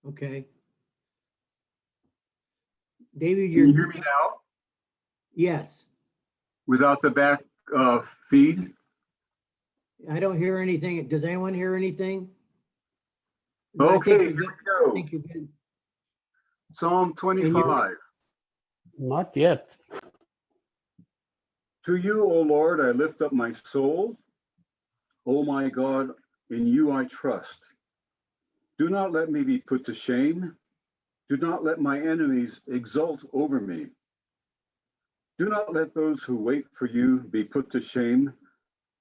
Okay. David, Can you hear me now? Yes. Without the back feed? I don't hear anything. Does anyone hear anything? Okay, here we I go. think you're good. Psalm 25. Not yet. To you, O Lord, I lift up my soul. O my God, in you I trust. Do not let me be put to shame. Do not let my enemies exult over me. Do not let those who wait for you be put to shame.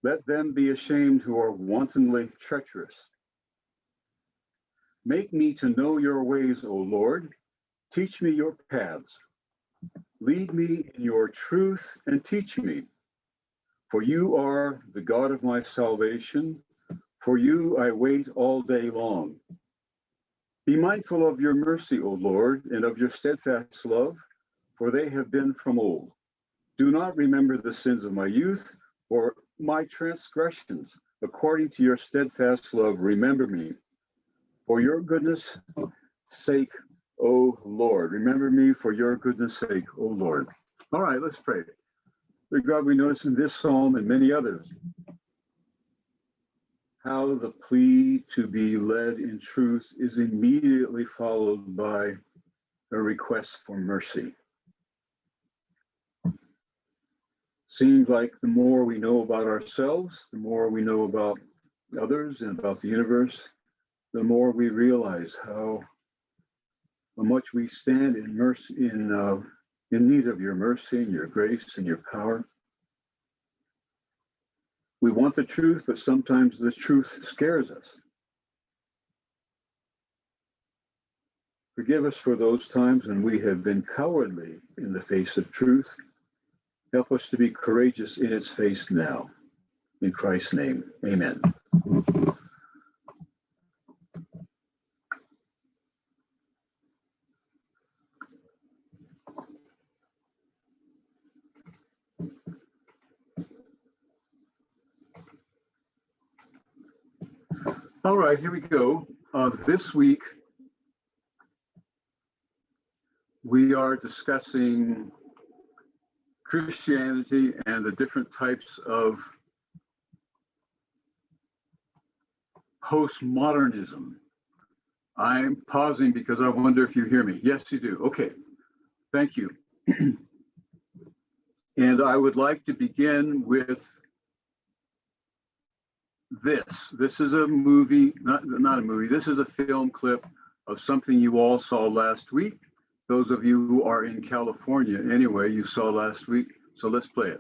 Let them be ashamed who are wantonly treacherous. Make me to know your ways, O Lord. Teach me your paths. Lead me in your truth and teach me. For you are the God of my salvation. For you I wait all day long. Be mindful of your mercy, O Lord, and of your steadfast love, for they have been from old. Do not remember the sins of my youth or my transgressions. According to your steadfast love, remember me. For your goodness' sake, O Lord. Remember me for your goodness' sake, O Lord. All right, let's pray. Dear God, we notice in this psalm and many others how the plea to be led in truth is immediately followed by a request for mercy. Seems like the more we know about ourselves, the more we know about others and about the universe, the more we realize how much we stand in mercy, in need of your mercy and your grace and your power. We want the truth, but sometimes the truth scares us. Forgive us for those times when we have been cowardly in the face of truth. Help us to be courageous in its face now. In Christ's name, amen. All right, here we go. This week, we are discussing Christianity and the different types of postmodernism. I'm pausing because I wonder if you hear me. Yes, you do. Okay, thank you. And I would like to begin with this. This is a movie, not a movie, this is a film clip of something you all saw last week. Those of you who are in California, anyway, you saw last week. So let's play it.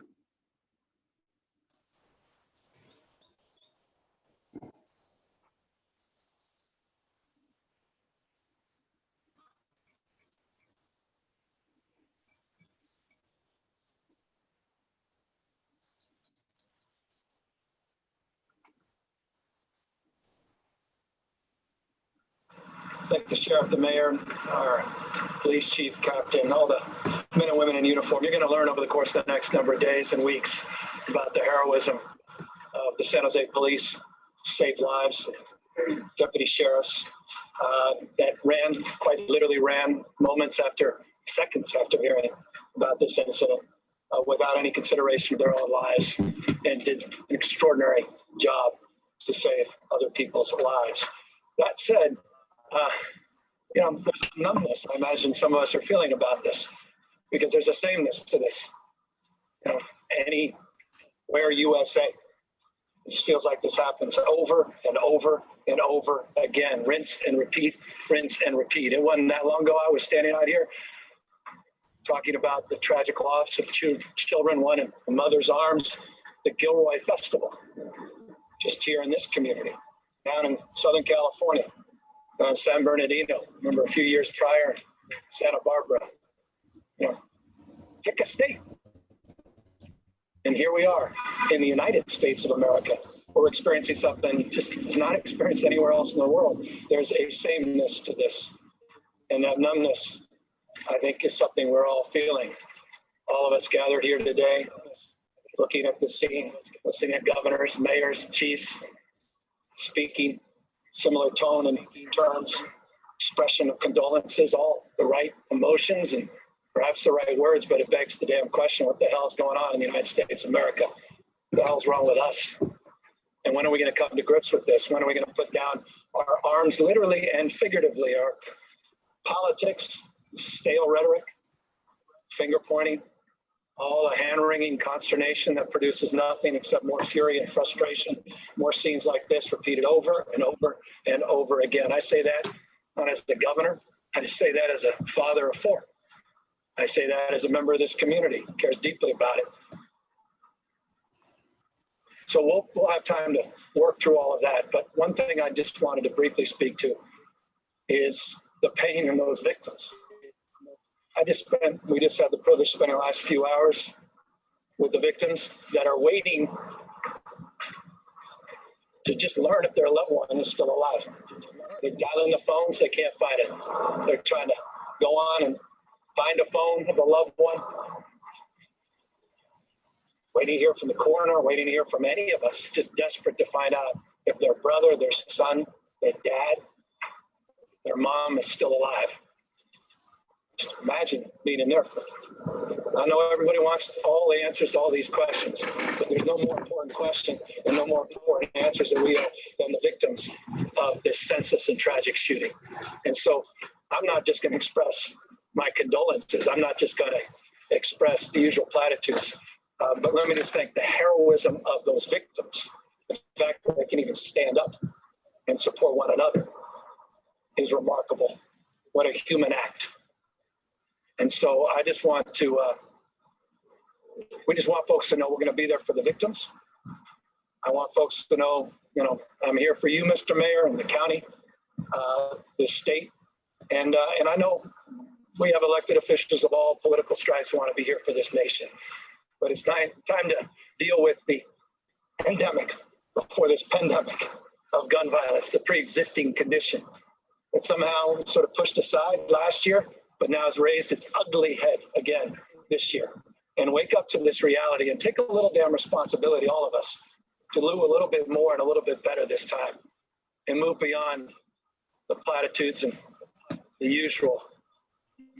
Thank the sheriff, the mayor, our police chief, captain, all the men and women in uniform. You're going to learn over the course of the next number of days and weeks about the heroism of the San Jose police, saved lives, deputy sheriffs that quite literally ran seconds after hearing about this incident without any consideration of their own lives, and did an extraordinary job to save other people's lives. That said, there's a numbness I imagine some of us are feeling about this, because there's a sameness to this. Anywhere USA, it just feels like this happens over and over and over again. Rinse and repeat, rinse and repeat. It wasn't that long ago I was standing out here talking about the tragic loss of two children, one in a mother's arms, the Gilroy Festival, just here in this community, down in Southern California. San Bernardino, remember a few years prior, Santa Barbara, pick a state. And here we are in the United States of America. We're experiencing something just is not experienced anywhere else in the world. There's a sameness to this. And that numbness, I think, is something we're all feeling. All of us gathered here today, looking at the scene, listening at governors, mayors, chiefs, speaking similar tone and terms, expression of condolences, all the right emotions and perhaps the right words, but it begs the damn question, what the hell is going on in the United States of America? What the hell's wrong with us? And when are we going to come to grips with this? When are we going to put down our arms, literally and figuratively, our politics, stale rhetoric, finger pointing, all the hand-wringing consternation that produces nothing except more fury and frustration, more scenes like this repeated over and over and over again. I say that not as the governor, I just say that as a father of four. I say that as a member of this community, cares deeply about it. So we'll have time to work through all of that. But one thing I just wanted to briefly speak to is the pain in those victims. We just had the privilege of spending the last few hours with the victims that are waiting to just learn if their loved one is still alive. They're dialing the phones, they can't find it. They're trying to go on and find a phone of a loved one. Waiting to hear from the coroner, waiting to hear from any of us, just desperate to find out if their brother, their son, their dad, their mom is still alive. Just imagine being in there. I know everybody wants all the answers to all these questions, but there's no more important question and no more important answers than the victims of this senseless and tragic shooting. And so I'm not just going to express my condolences. I'm not just going to express the usual platitudes. But let me just thank the heroism of those victims. The fact that they can even stand up and support one another is remarkable. What a human act. And so I just want to, we just want folks to know we're going to be there for the victims. I want folks to know, I'm here for you, Mr. Mayor, and the county, the state. And I know we have elected officials of all political stripes who want to be here for this nation. But it's time to deal with the pandemic before this pandemic of gun violence, the pre-existing condition that somehow sort of pushed aside last year, but now has raised its ugly head again this year. And wake up to this reality and take a little damn responsibility, all of us, to do a little bit more and a little bit better this time and move beyond the platitudes and the usual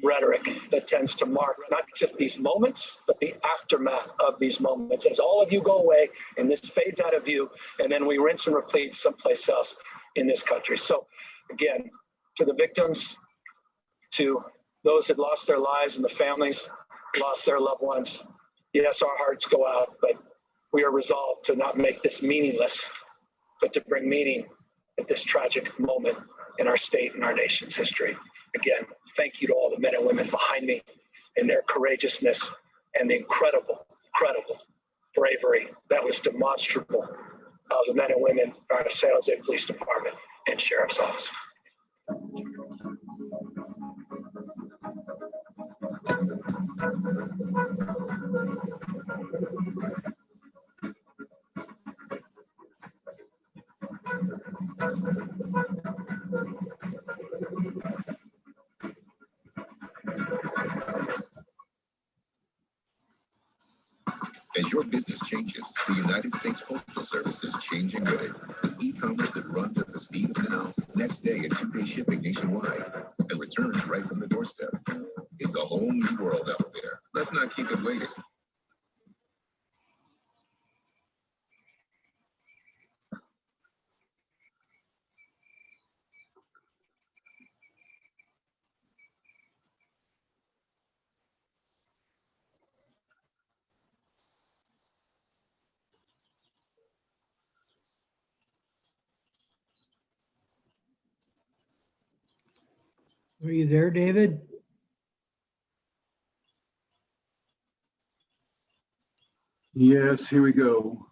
rhetoric that tends to mark not just these moments, but the aftermath of these moments. As all of you go away and this fades out of view, and then we rinse and repeat someplace else in this country. So again, to the victims, to those that lost their lives and the families lost their loved ones, yes, our hearts go out, but we are resolved to not make this meaningless, but to bring meaning at this tragic moment in our state and our nation's history. Again, thank you to all the men and women behind me and their courageousness and the incredible bravery that was demonstrable of the men and women in our San Jose Police Department and Sheriff's Office. As your business changes, the United States Postal Service is changing with it. With e-commerce that runs at the speed of now, next day and 2-day shipping nationwide, and returns right from the doorstep. It's a whole new world out there. Let's not keep it waiting. Are you there, David? Yes, here we go.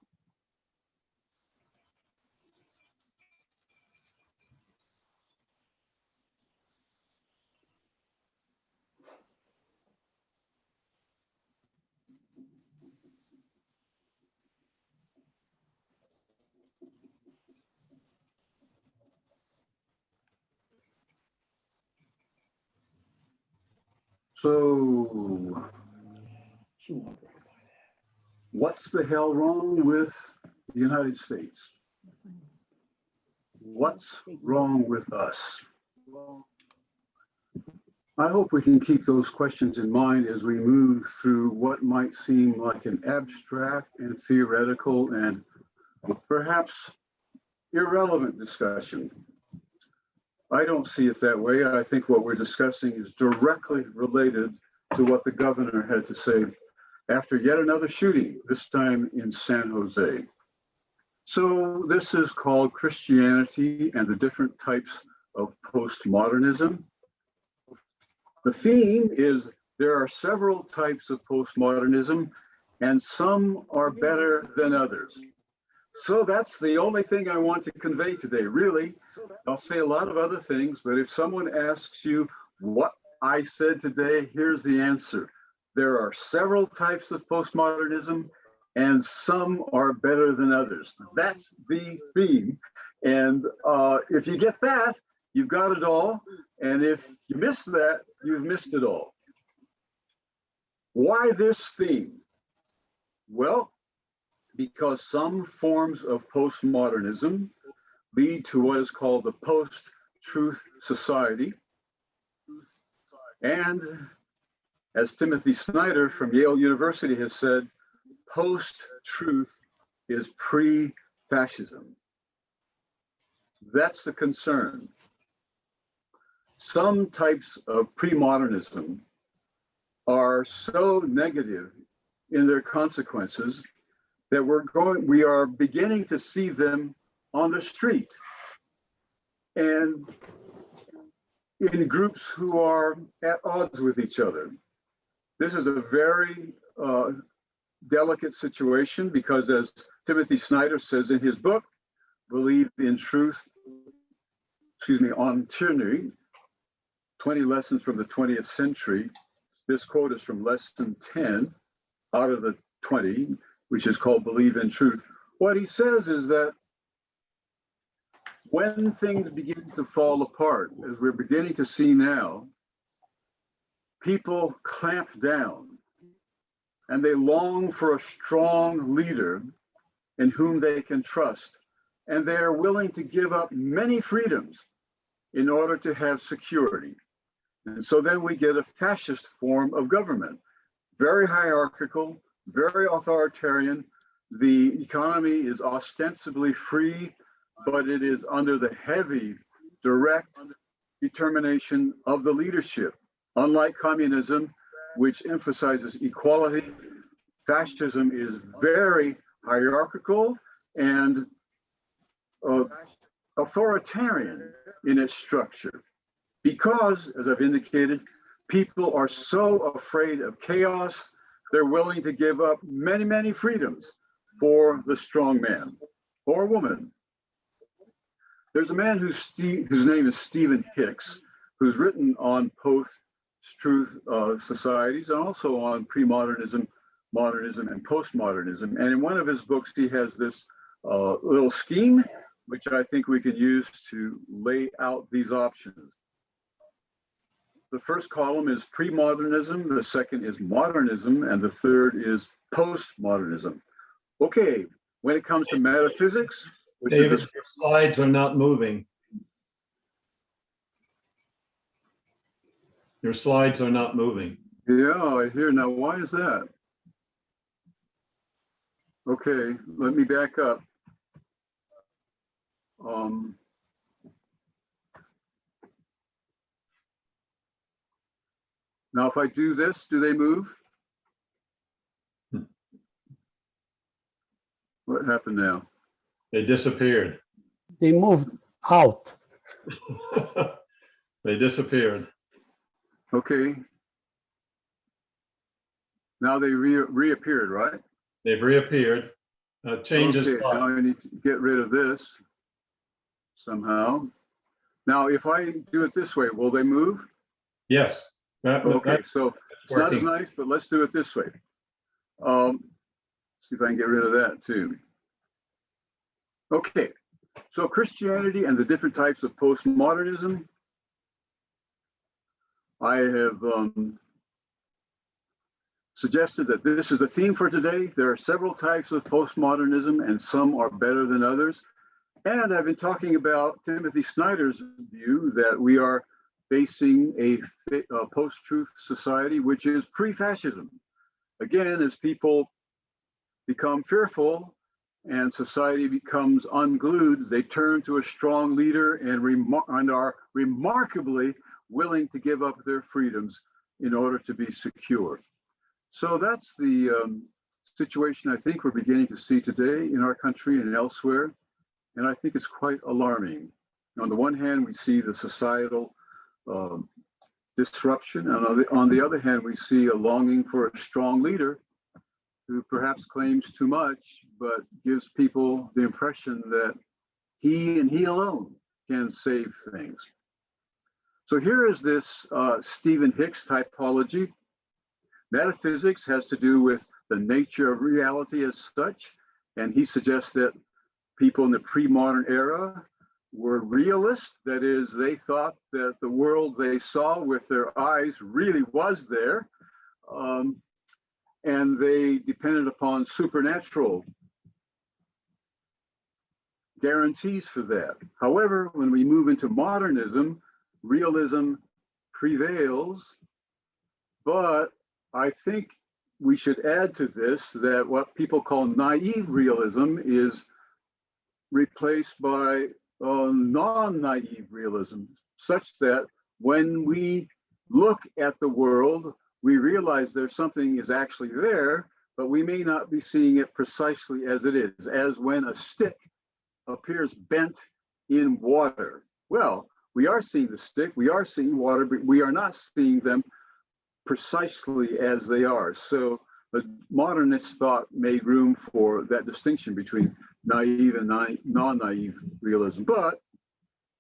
So, what's the hell wrong with the United States? What's wrong with us? Well, I hope we can keep those questions in mind as we move through what might seem like an abstract and theoretical and perhaps irrelevant discussion. I don't see it that way. I think what we're discussing is directly related to what the governor had to say after yet another shooting, this time in San Jose. So this is called Christianity and the different types of postmodernism. The theme is there are several types of postmodernism and some are better than others. So that's the only thing I want to convey today, really. I'll say a lot of other things, but if someone asks you what I said today, here's the answer. There are several types of postmodernism and some are better than others. That's the theme. And if you get that, you've got it all. And if you miss that, you've missed it all. Why this theme? Well, because some forms of postmodernism lead to what is called the post-truth society. And as Timothy Snyder from Yale University has said, post-truth is pre-fascism. That's the concern. Some types of pre-modernism are so negative in their consequences that we are beginning to see them on the street and in groups who are at odds with each other. This is a very delicate situation because, as Timothy Snyder says in his book, Believe in Truth, on Tyranny, 20 Lessons from the 20th Century. This quote is from lesson 10 out of the 20, which is called Believe in Truth. What he says is that when things begin to fall apart, as we're beginning to see now, people clamp down and they long for a strong leader in whom they can trust. And they are willing to give up many freedoms in order to have security. And so then we get a fascist form of government, very hierarchical, very authoritarian. The economy is ostensibly free, but it is under the heavy, direct determination of the leadership. Unlike communism, which emphasizes equality, fascism is very hierarchical and authoritarian in its structure. Because, as I've indicated, people are so afraid of chaos, they're willing to give up many, many freedoms for the strong man or woman. There's a man whose name is Stephen Hicks, who's written on post-truth societies and also on pre-modernism, modernism, and postmodernism. And in one of his books, he has this little scheme, which I think we can use to lay out these options. The first column is pre-modernism, the second is modernism, and the third is postmodernism. Okay, when it comes to metaphysics, which David, is your slides are not moving. Your slides are not moving. yeah, I hear. Now, why is that? Okay, let me back up. Now, if I do this, do they move? What happened now? They disappeared. They moved out. They disappeared. Okay. Now they reappeared, right? They've reappeared. Changes. Okay, now I need to get rid of this somehow. Now, if I do it this way, will they move? Yes. Okay, so it's not as working. nice, but let's do it this way. See if I can get rid of that too. Okay, so Christianity and the different types of postmodernism. I have suggested that this is the theme for today. There are several types of postmodernism and some are better than others. And I've been talking about Timothy Snyder's view that we are facing a post-truth society, which is pre-fascism. Again, as people become fearful and society becomes unglued, they turn to a strong leader and are remarkably willing to give up their freedoms in order to be secure. So that's the situation I think we're beginning to see today in our country and elsewhere. And I think it's quite alarming. On the one hand, we see the societal disruption, and on the other hand, we see a longing for a strong leader who perhaps claims too much, but gives people the impression that he and he alone can save things. So here is this Stephen Hicks typology. Metaphysics has to do with the nature of reality as such, and he suggests that people in the pre-modern era were realists. That is, they thought that the world they saw with their eyes really was there, and they depended upon supernatural guarantees for that. However, when we move into modernism, realism prevails, but I think we should add to this that what people call naive realism is replaced by non-naive realism, such that when we look at the world, we realize there's something is actually there, but we may not be seeing it precisely as it is, as when a stick appears bent in water. Well, we are seeing the stick, we are seeing water, but we are not seeing them precisely as they are. So the modernist thought made room for that distinction between naive and non-naive realism. But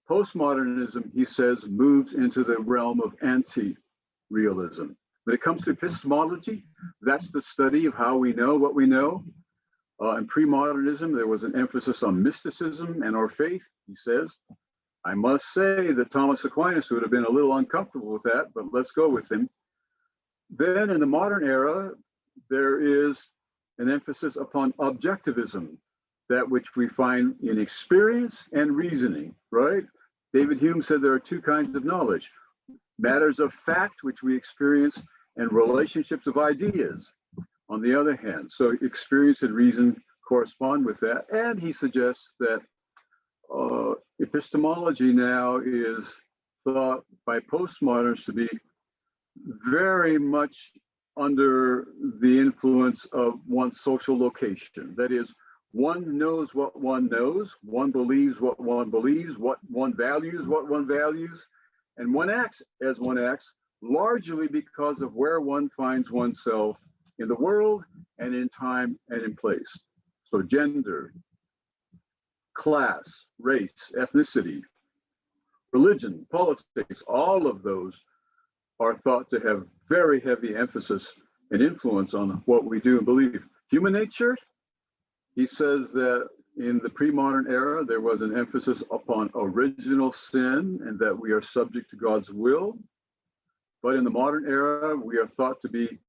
postmodernism, he says, moves into the realm of anti-realism. When it comes to epistemology, that's the study of how we know what we know. In pre-modernism, there was an emphasis on mysticism and our faith, he says. I must say that Thomas Aquinas would have been a little uncomfortable with that, but let's go with him. Then in the modern era, there is an emphasis upon objectivism, that which we find in experience and reasoning, right? David Hume said there are two kinds of knowledge: matters of fact, which we experience, and relationships of ideas, on the other hand. So experience and reason correspond with that. And he suggests that epistemology now is thought by postmoderns to be very much under the influence of one's social location. That is, one knows what one knows, one believes what one believes, what one values, and one acts as one acts, largely because of where one finds oneself in the world and in time and in place. So gender, class, race, ethnicity, religion, politics, all of those are thought to have very heavy emphasis and influence on what we do and believe. Human nature, he says that in the pre-modern era, there was an emphasis upon original sin and that we are subject to God's will. But in the modern era, we are thought to be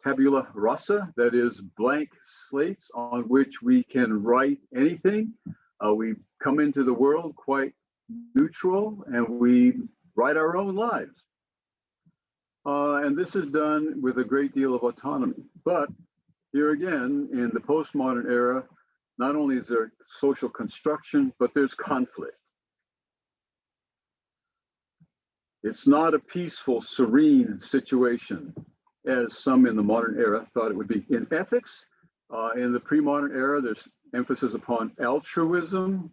tabula rasa, that is blank slates on which we can write anything. We come into the world quite neutral and we write our own lives. And this is done with a great deal of autonomy. But here again, in the postmodern era, not only is there social construction, but there's conflict. It's not a peaceful, serene situation, as some in the modern era thought it would be. In ethics, in the pre-modern era, there's emphasis upon altruism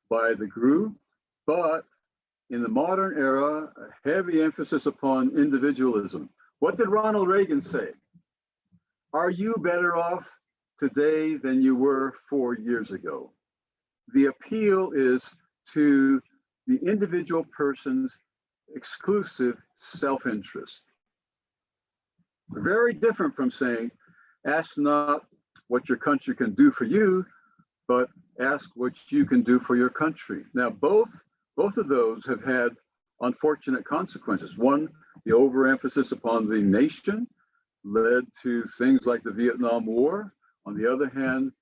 by the group, but in the modern era, a heavy emphasis upon individualism. What did Ronald Reagan say? Are you better off today than you were 4 years ago? The appeal is to the individual person's exclusive self-interest. Very different from saying, ask not what your country can do for you, but ask what you can do for your country. Now, both of those have had unfortunate consequences. One, the overemphasis upon the nation led to things like the Vietnam War. On the other hand,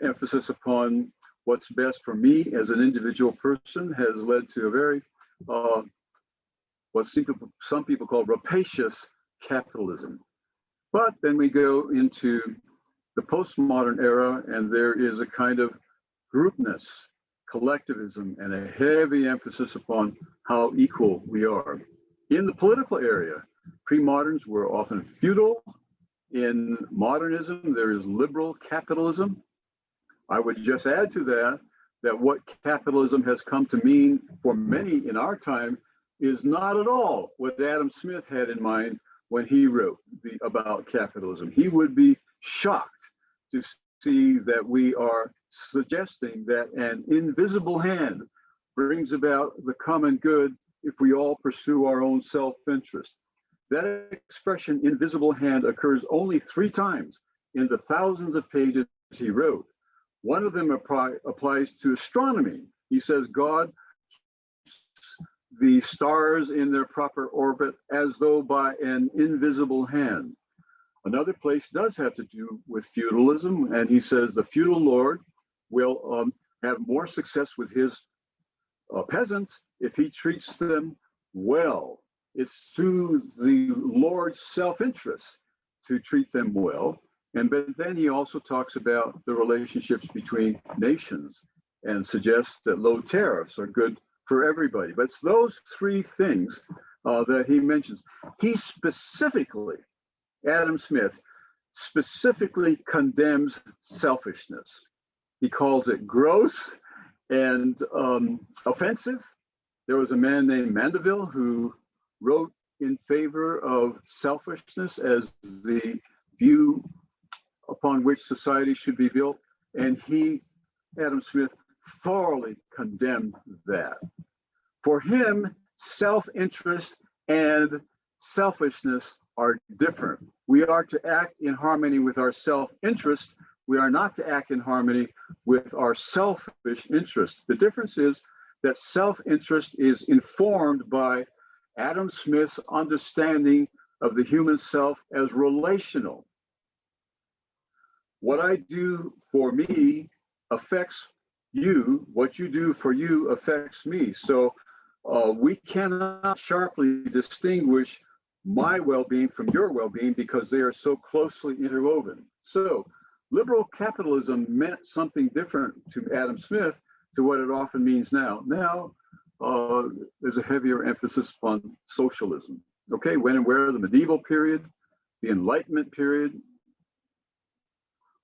emphasis upon what's best for me as an individual person has led to a very what some people call rapacious capitalism. But then we go into the postmodern era, and there is a kind of groupness, collectivism, and a heavy emphasis upon how equal we are. In the political area, pre-moderns were often feudal. In modernism, there is liberal capitalism. I would just add to that what capitalism has come to mean for many in our time is not at all what Adam Smith had in mind when he wrote about capitalism. He would be shocked to see that we are suggesting that an invisible hand brings about the common good if we all pursue our own self-interest. That expression, invisible hand, occurs only 3 times in the thousands of pages he wrote. One of them applies to astronomy. He says God keeps the stars in their proper orbit as though by an invisible hand. Another place does have to do with feudalism, and he says the feudal lord will have more success with his peasants if he treats them well. It's to the lord's self-interest to treat them well. But then he also talks about the relationships between nations and suggests that low tariffs are good for everybody. But it's those 3 things that he mentions. He specifically, Adam Smith, specifically condemns selfishness. He calls it gross and offensive. There was a man named Mandeville who wrote in favor of selfishness as the view upon which society should be built, and he, Adam Smith, thoroughly condemned that. For him, self-interest and selfishness are different. We are to act in harmony with our self-interest. We are not to act in harmony with our selfish interest. The difference is that self-interest is informed by Adam Smith's understanding of the human self as relational. What I do for me affects you. What you do for you affects me. So we cannot sharply distinguish my well-being from your well-being because they are so closely interwoven. So liberal capitalism meant something different to Adam Smith to what it often means now. Now, there's a heavier emphasis upon socialism. Okay, when and where the medieval period, the Enlightenment period,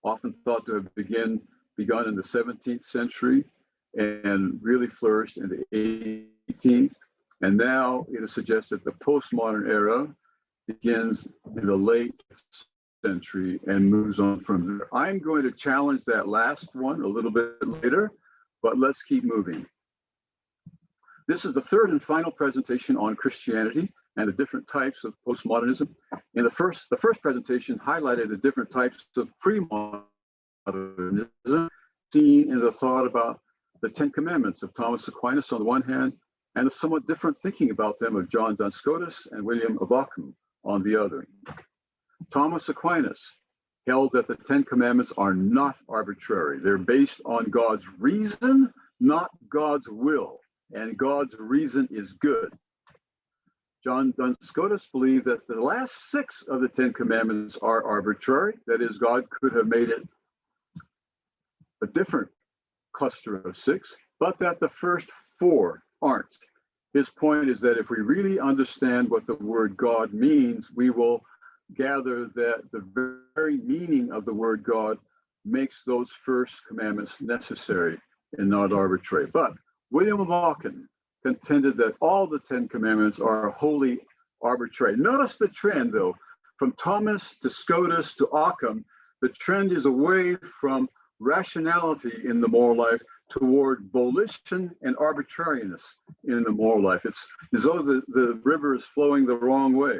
often thought to have begun in the 17th century and really flourished in the 18th. And now it is suggested the postmodern era begins in the late century and moves on from there. I'm going to challenge that last one a little bit later, but let's keep moving. This is the 3rd and final presentation on Christianity and the different types of postmodernism. In the first presentation highlighted the different types of premodernism seen in the thought about the 10 Commandments of Thomas Aquinas on the one hand, and the somewhat different thinking about them of John Duns Scotus and William of Ockham on the other. Thomas Aquinas held that the 10 Commandments are not arbitrary. They're based on God's reason, not God's will, and God's reason is good. John Duns Scotus believed that the last 6 of the 10 Commandments are arbitrary. That is, God could have made it a different cluster of 6, but that the first 4 aren't. His point is that if we really understand what the word God means, we will gather that the very meaning of the word God makes those first commandments necessary and not arbitrary. But William of Ockham contended that all the 10 Commandments are wholly arbitrary. Notice the trend, though, from Thomas to Scotus to Ockham, the trend is away from rationality in the moral life toward volition and arbitrariness in the moral life. It's as though the river is flowing the wrong way.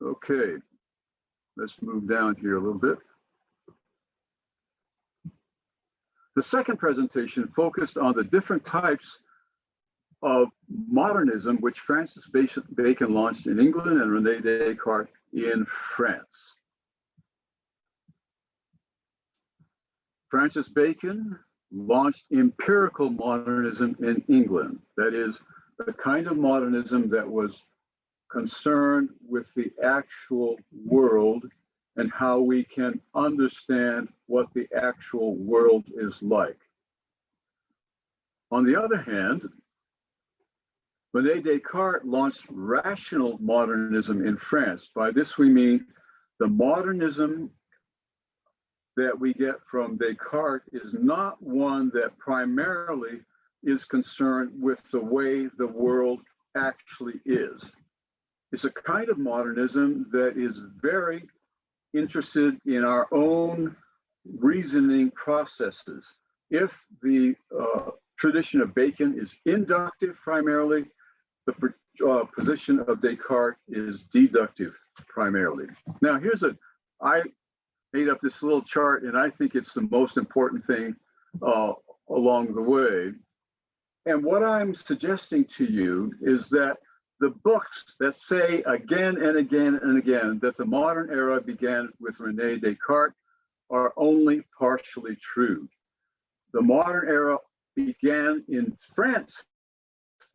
Okay, let's move down here a little bit. The second presentation focused on the different types of modernism which Francis Bacon launched in England and René Descartes in France. Francis Bacon launched empirical modernism in England. That is, the kind of modernism that was concerned with the actual world and how we can understand what the actual world is like. On the other hand, René Descartes launched rational modernism in France. By this we mean the modernism that we get from Descartes is not one that primarily is concerned with the way the world actually is. It's a kind of modernism that is very interested in our own reasoning processes. If the tradition of Bacon is inductive primarily, the position of Descartes is deductive primarily. Now, I made up this little chart, and I think it's the most important thing along the way. And what I'm suggesting to you is that the books that say again and again and again that the modern era began with René Descartes are only partially true. The modern era began in France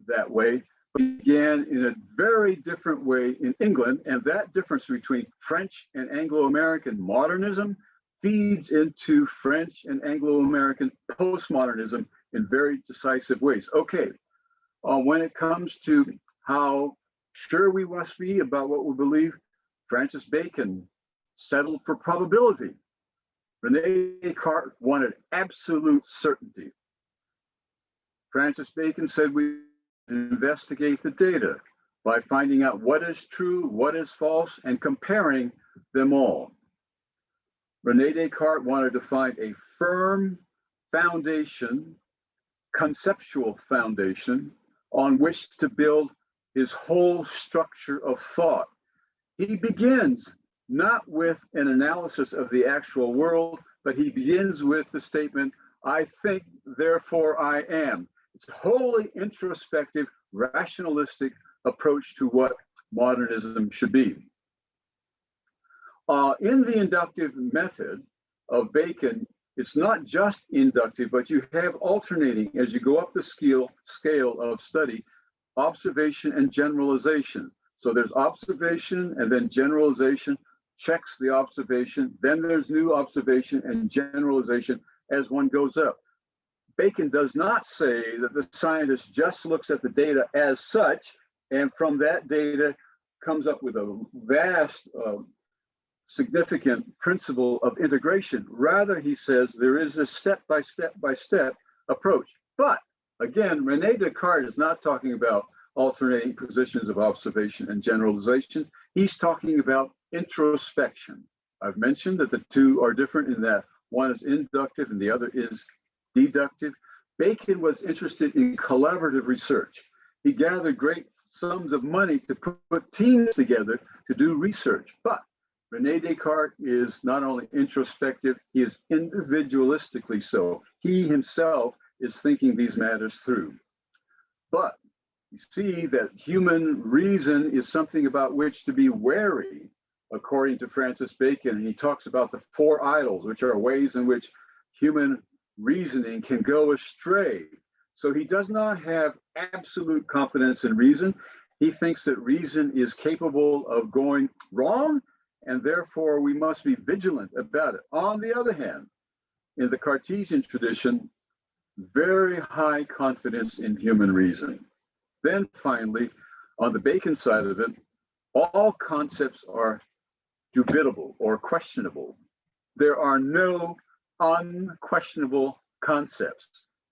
that way, but began in a very different way in England, and that difference between French and Anglo-American modernism feeds into French and Anglo-American postmodernism in very decisive ways. Okay, when it comes to how sure we must be about what we believe, Francis Bacon settled for probability. René Descartes wanted absolute certainty. Francis Bacon said we investigate the data by finding out what is true, what is false, and comparing them all. René Descartes wanted to find a firm foundation, conceptual foundation, on which to build his whole structure of thought. He begins not with an analysis of the actual world, but he begins with the statement, I think, therefore I am. It's a wholly introspective, rationalistic approach to what modernism should be. In the inductive method of Bacon, it's not just inductive, but you have alternating as you go up the scale of study, observation and generalization. So there's observation and then generalization checks the observation. Then there's new observation and generalization as one goes up. Bacon does not say that the scientist just looks at the data as such, and from that data comes up with a vast, significant principle of integration. Rather, he says there is a step-by-step approach. But again, René Descartes is not talking about alternating positions of observation and generalization. He's talking about introspection. I've mentioned that the two are different in that one is inductive and the other is deductive. Bacon was interested in collaborative research. He gathered great sums of money to put teams together to do research. But René Descartes is not only introspective, he is individualistically so. He himself is thinking these matters through. But you see that human reason is something about which to be wary, according to Francis Bacon. And he talks about the four idols, which are ways in which human reasoning can go astray. So he does not have absolute confidence in reason. He thinks that reason is capable of going wrong, and therefore we must be vigilant about it. On the other hand, in the Cartesian tradition, very high confidence in human reason. Then finally, on the Bacon side of it, all concepts are dubitable or questionable. There are no unquestionable concepts.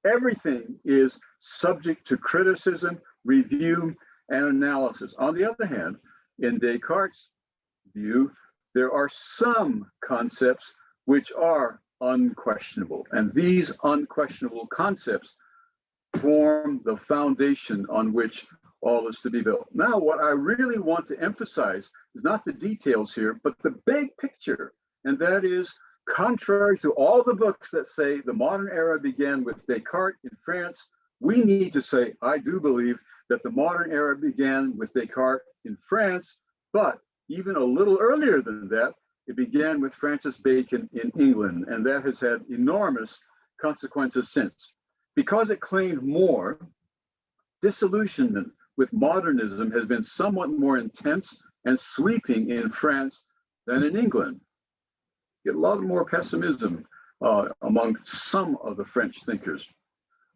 Everything is subject to criticism, review, and analysis. On the other hand, in Descartes' view, there are some concepts which are unquestionable, and these unquestionable concepts form the foundation on which all is to be built. Now, what I really want to emphasize is not the details here, but the big picture, and that is, contrary to all the books that say the modern era began with Descartes in France, we need to say, I do believe that the modern era began with Descartes in France, but even a little earlier than that, it began with Francis Bacon in England, and that has had enormous consequences since. Because it claimed more, disillusionment with modernism has been somewhat more intense and sweeping in France than in England. Get a lot more pessimism among some of the French thinkers.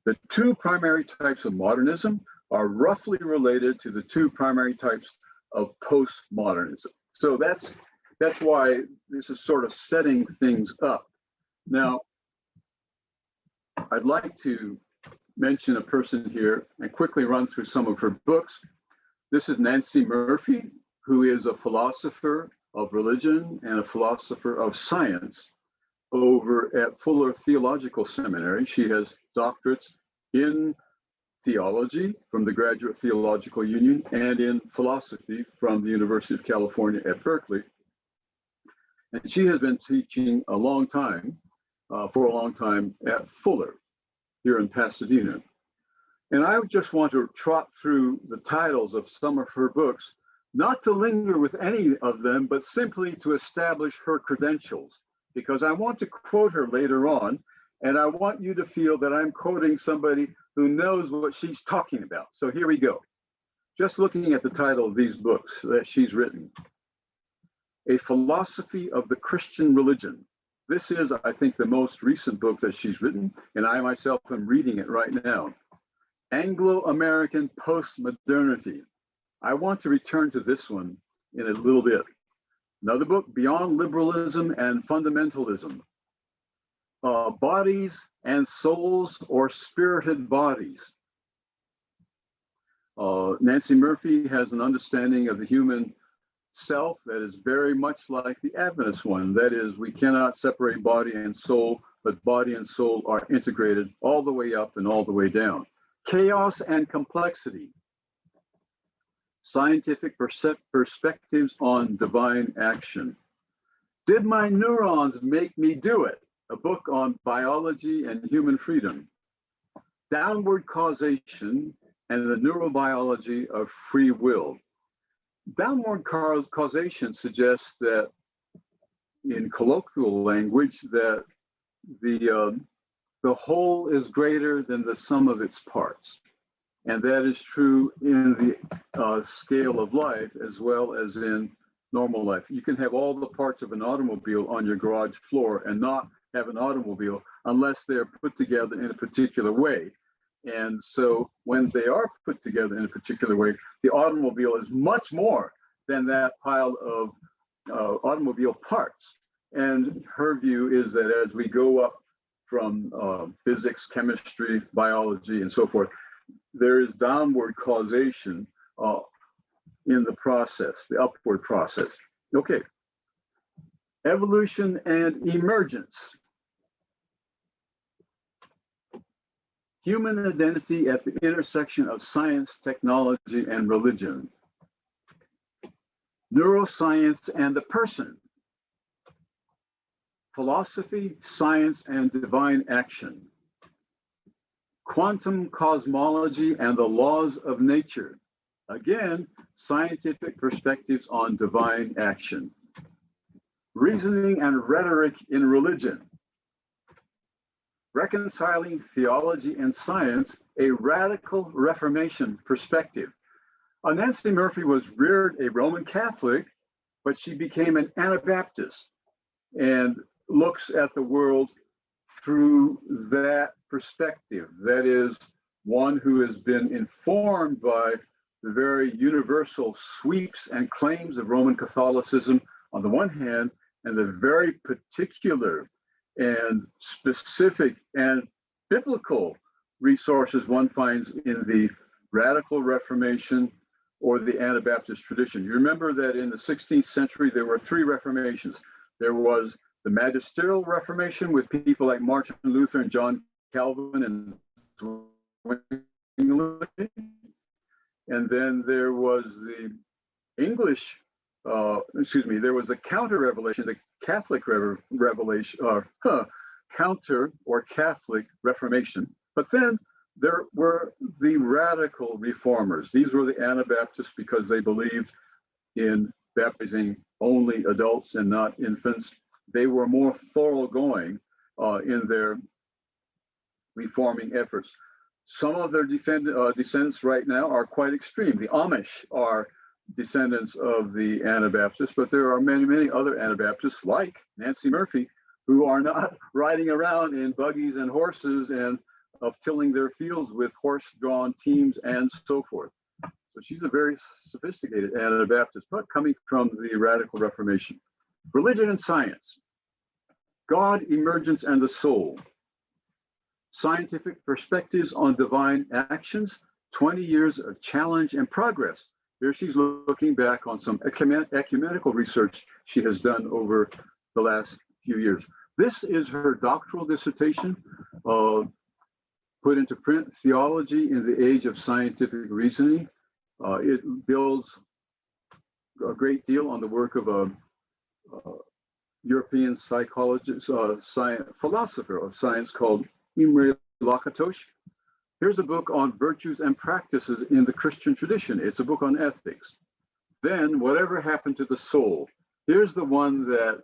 The two primary types of modernism are roughly related to the two primary types of postmodernism. So that's why this is sort of setting things up. Now, I'd like to mention a person here and quickly run through some of her books. This is Nancy Murphy, who is a philosopher of religion and a philosopher of science over at Fuller Theological Seminary. She has doctorates in theology from the Graduate Theological Union and in philosophy from the University of California at Berkeley. And she has been teaching for a long time at Fuller here in Pasadena. And I just want to trot through the titles of some of her books, not to linger with any of them, but simply to establish her credentials, because I want to quote her later on, and I want you to feel that I'm quoting somebody who knows what she's talking about. So here we go. Just looking at the title of these books that she's written. A Philosophy of the Christian Religion. This is, I think, the most recent book that she's written, and I myself am reading it right now. Anglo-American Postmodernity. I want to return to this one in a little bit. Another book, Beyond Liberalism and Fundamentalism. Bodies and Souls, or Spirited Bodies. Nancy Murphy has an understanding of the human self that is very much like the Adventist one. That is, we cannot separate body and soul, but body and soul are integrated all the way up and all the way down. Chaos and Complexity. Scientific Perspectives on Divine Action. Did My Neurons Make Me Do It? A book on biology and human freedom. Downward Causation and the Neurobiology of Free Will. Downward causation suggests that, in colloquial language, that the whole is greater than the sum of its parts. And that is true in the scale of life as well as in normal life. You can have all the parts of an automobile on your garage floor and not have an automobile unless they're put together in a particular way. And so when they are put together in a particular way, the automobile is much more than that pile of automobile parts. And her view is that as we go up from physics, chemistry, biology, and so forth, there is downward causation in the process, the upward process. Okay. Evolution and Emergence. Human Identity at the Intersection of Science, Technology, and Religion. Neuroscience and the Person. Philosophy, Science, and Divine Action. Quantum Cosmology and the Laws of Nature. Again, scientific perspectives on divine action. Reasoning and Rhetoric in Religion. Reconciling Theology and Science, a Radical Reformation Perspective. Nancy Murphy was reared a Roman Catholic, but she became an Anabaptist and looks at the world through that perspective. That is, one who has been informed by the very universal sweeps and claims of Roman Catholicism on the one hand, and the very particular and specific and biblical resources one finds in the Radical Reformation or the Anabaptist tradition. You remember that in the 16th century, there were three Reformations. There was the Magisterial Reformation with people like Martin Luther and John Calvin and Zwingli. And then there was the English, there was a counter-revelation, the Catholic revelation, counter or Catholic Reformation. But then there were the radical reformers. These were the Anabaptists because they believed in baptizing only adults and not infants. They were more thoroughgoing in their reforming efforts. Some of their descendants right now are quite extreme. The Amish are descendants of the Anabaptists, but there are many, many other Anabaptists like Nancy Murphy who are not riding around in buggies and horses and of tilling their fields with horse-drawn teams and so forth. So she's a very sophisticated Anabaptist, but coming from the radical Reformation. Religion and science, God, emergence, and the soul. Scientific perspectives on divine actions, 20 years of challenge and progress. Here she's looking back on some ecumenical research she has done over the last few years. This is her doctoral dissertation, put into print, Theology in the Age of Scientific Reasoning. It builds a great deal on the work of a European psychologist, philosopher of science called Imre Lakatos. Here's a book on virtues and practices in the Christian tradition. It's a book on ethics. Then, Whatever Happened to the Soul. Here's the one that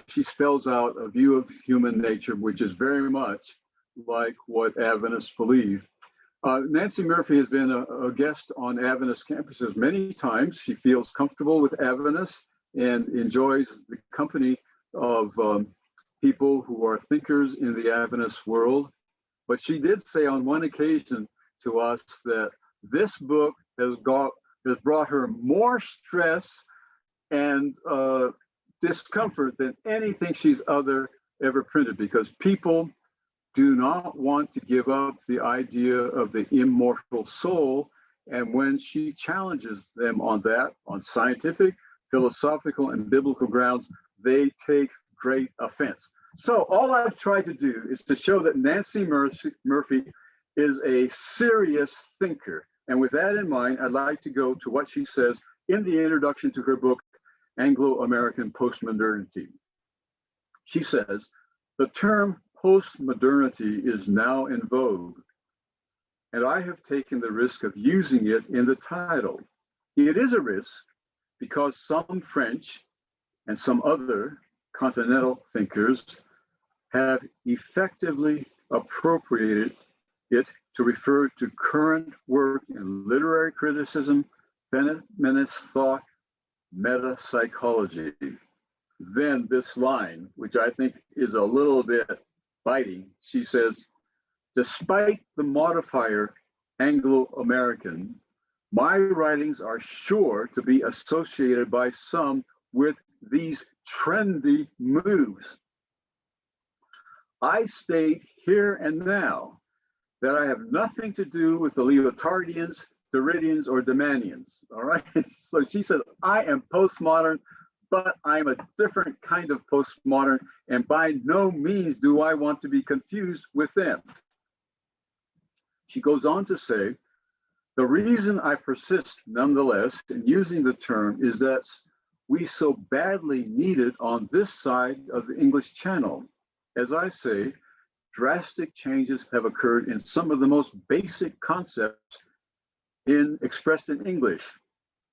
she spells out a view of human nature, which is very much like what Adventists believe. Nancy Murphy has been a guest on Adventist campuses many times. She feels comfortable with Adventists and enjoys the company of people who are thinkers in the Adventist world. But she did say on one occasion to us that this book has brought her more stress and discomfort than anything she's ever printed, because people do not want to give up the idea of the immortal soul. And when she challenges them on that, on scientific, philosophical, and biblical grounds, they take great offense. So all I've tried to do is to show that Nancy Murphy is a serious thinker. And with that in mind, I'd like to go to what she says in the introduction to her book, Anglo-American Postmodernity. She says, the term postmodernity is now in vogue, and I have taken the risk of using it in the title. It is a risk because some French and some other continental thinkers have effectively appropriated it to refer to current work in literary criticism, feminist thought, meta-psychology. Then this line, which I think is a little bit biting, she says, despite the modifier Anglo-American, my writings are sure to be associated by some with these trendy moves. I state here and now that I have nothing to do with the Leotardians, Derridians, or Demanians, all right? So she said, I am postmodern, but I'm a different kind of postmodern, and by no means do I want to be confused with them. She goes on to say, the reason I persist nonetheless in using the term is that we so badly need it on this side of the English Channel. As I say, drastic changes have occurred in some of the most basic concepts expressed in English.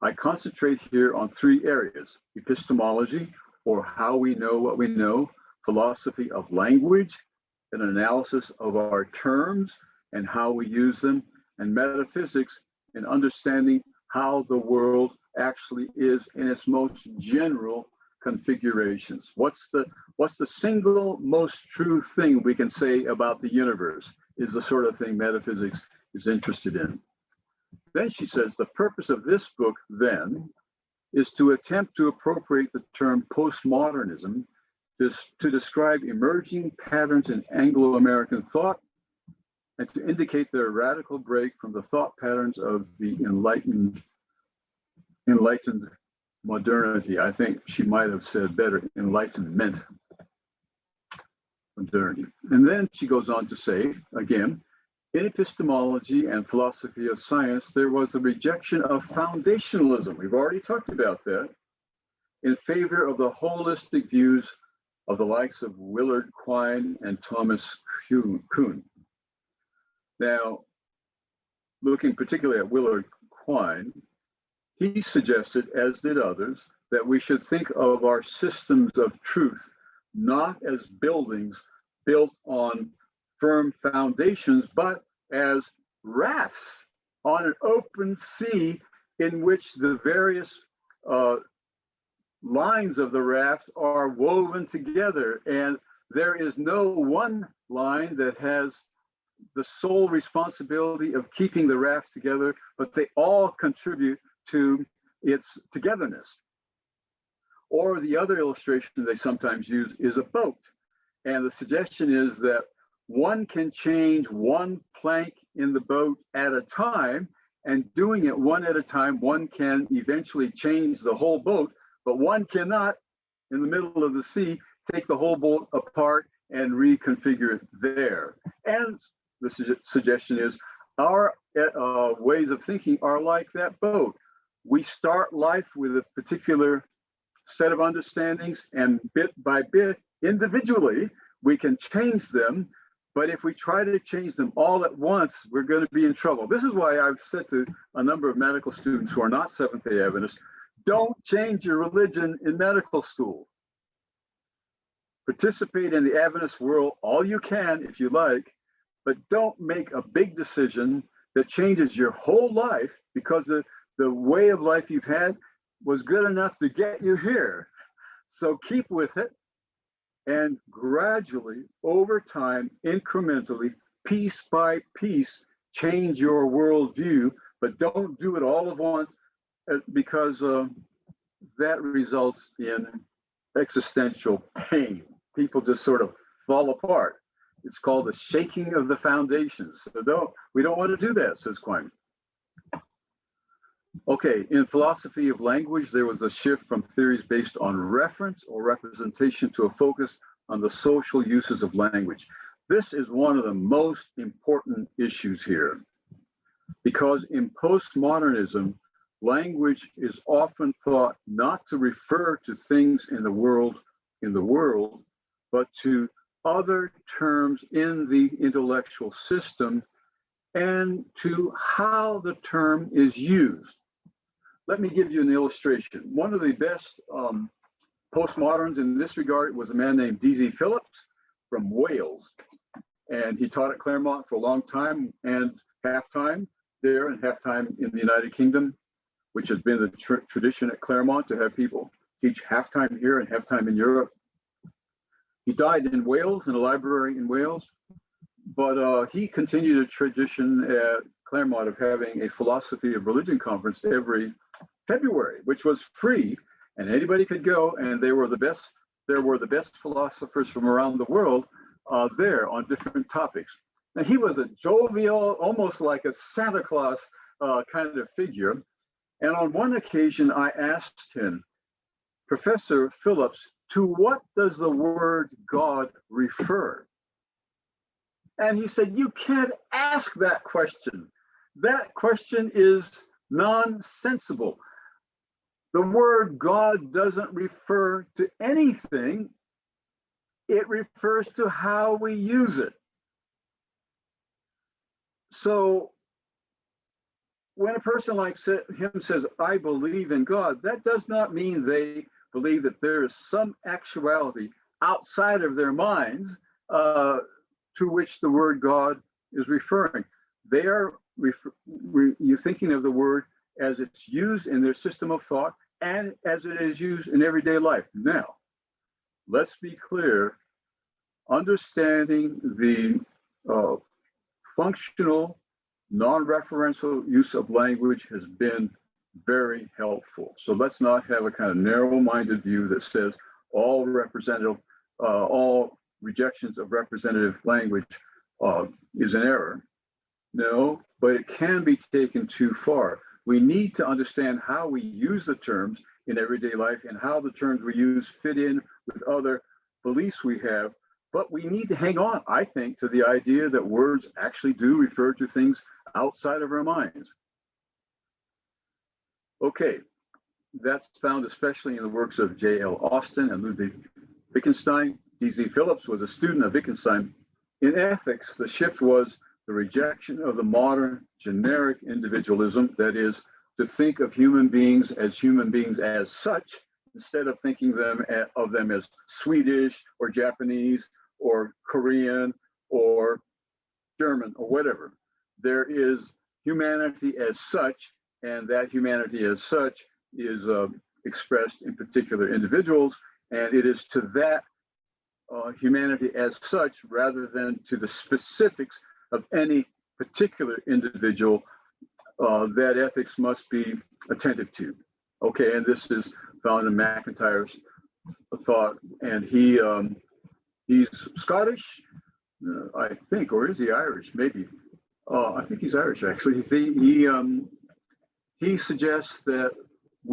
I concentrate here on three areas: epistemology, or how we know what we know, philosophy of language, an analysis of our terms and how we use them, and metaphysics, and understanding how the world actually is in its most general configurations. What's the single most true thing we can say about the universe is the sort of thing metaphysics is interested in. Then she says, the purpose of this book then is to attempt to appropriate the term postmodernism to describe emerging patterns in Anglo-American thought and to indicate their radical break from the thought patterns of the enlightened modernity. I think she might have said better, enlightenment modernity. And then she goes on to say, again, in epistemology and philosophy of science, there was a rejection of foundationalism. We've already talked about that, in favor of the holistic views of the likes of Willard Quine and Thomas Kuhn. Now, looking particularly at Willard Quine, he suggested, as did others, that we should think of our systems of truth not as buildings built on firm foundations, but as rafts on an open sea in which the various lines of the raft are woven together, and there is no one line that has the sole responsibility of keeping the raft together, but they all contribute to its togetherness. Or the other illustration they sometimes use is a boat. And the suggestion is that one can change one plank in the boat at a time, and doing it one at a time, one can eventually change the whole boat, but one cannot, in the middle of the sea, take the whole boat apart and reconfigure it there. And the suggestion is our ways of thinking are like that boat. We start life with a particular set of understandings, and bit by bit, individually, we can change them. But if we try to change them all at once, we're going to be in trouble. This is why I've said to a number of medical students who are not Seventh-day Adventists, don't change your religion in medical school. Participate in the Adventist world all you can if you like, but don't make a big decision that changes your whole life because the way of life you've had was good enough to get you here. So keep with it, and gradually, over time, incrementally, piece by piece, change your worldview, but don't do it all at once, because that results in existential pain. People just sort of fall apart. It's called the shaking of the foundations. So we don't want to do that, says Quine. Okay, in philosophy of language, there was a shift from theories based on reference or representation to a focus on the social uses of language. This is one of the most important issues here, because in postmodernism, language is often thought not to refer to things in the world, but to other terms in the intellectual system and to how the term is used. Let me give you an illustration. One of the best postmoderns in this regard was a man named D.Z. Phillips from Wales. And he taught at Claremont for a long time, and half-time there and half-time in the United Kingdom, which has been the tradition at Claremont to have people teach half-time here and half-time in Europe. He died in Wales, in a library in Wales, but he continued a tradition at Claremont of having a philosophy of religion conference every February, which was free, and anybody could go, and there were the best philosophers from around the world there on different topics. And he was a jovial, almost like a Santa Claus kind of figure. And on one occasion, I asked him, Professor Phillips, to what does the word God refer? And he said, you can't ask that question. That question is nonsensical. The word God doesn't refer to anything. It refers to how we use it. So when a person like him says, I believe in God, that does not mean they believe that there is some actuality outside of their minds to which the word God is referring. They are you're thinking of the word as it's used in their system of thought and as it is used in everyday life. Now, let's be clear, understanding the functional, non-referential use of language has been very helpful. So let's not have a kind of narrow-minded view that says all rejections of representative language is an error. No, but it can be taken too far. We need to understand how we use the terms in everyday life and how the terms we use fit in with other beliefs we have. But we need to hang on, I think, to the idea that words actually do refer to things outside of our minds. Okay, that's found especially in the works of J.L. Austin and Ludwig Wittgenstein. D.Z. Phillips was a student of Wittgenstein. In ethics, the shift was the rejection of the modern generic individualism, that is, to think of human beings as such, instead of thinking of them as Swedish or Japanese or Korean or German, or whatever. There is humanity as such, and that humanity as such is expressed in particular individuals, and it is to that humanity as such, rather than to the specifics of any particular individual, that ethics must be attentive to. Okay, and this is found in McIntyre's thought, and he's Scottish, I think, or is he Irish? Maybe. I think he's Irish, actually. He suggests that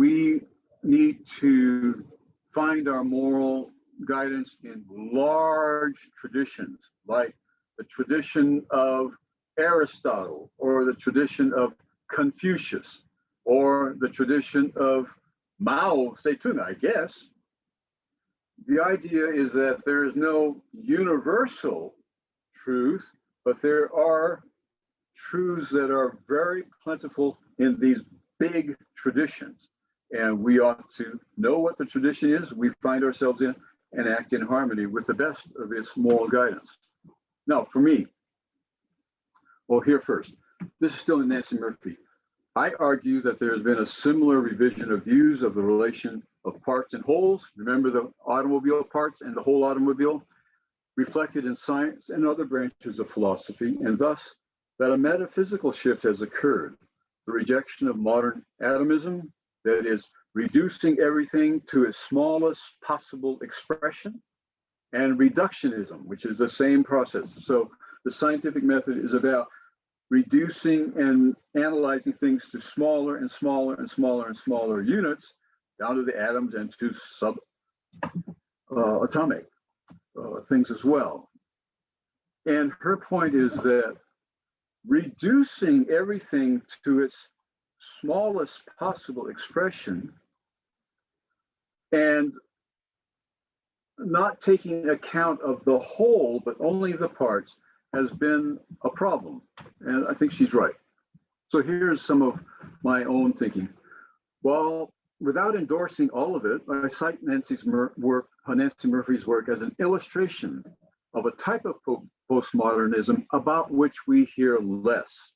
we need to find our moral guidance in large traditions, like the tradition of Aristotle, or the tradition of Confucius, or the tradition of Mao Zedong, I guess. The idea is that there is no universal truth, but there are truths that are very plentiful in these big traditions. And we ought to know what the tradition is we find ourselves in and act in harmony with the best of its moral guidance. Now, for me, well, here first, this is still in Nancy Murphy. I argue that there has been a similar revision of views of the relation of parts and wholes. Remember the automobile parts and the whole automobile, reflected in science and other branches of philosophy, and thus that a metaphysical shift has occurred. The rejection of modern atomism, that is, reducing everything to its smallest possible expression, and reductionism, which is the same process. So the scientific method is about reducing and analyzing things to smaller and smaller and smaller and smaller units, down to the atoms and to subatomic things as well. And her point is that reducing everything to its smallest possible expression and not taking account of the whole, but only the parts, has been a problem. And I think she's right. So here's some of my own thinking. Well, without endorsing all of it, I cite Nancy Murphy's work as an illustration of a type of postmodernism about which we hear less.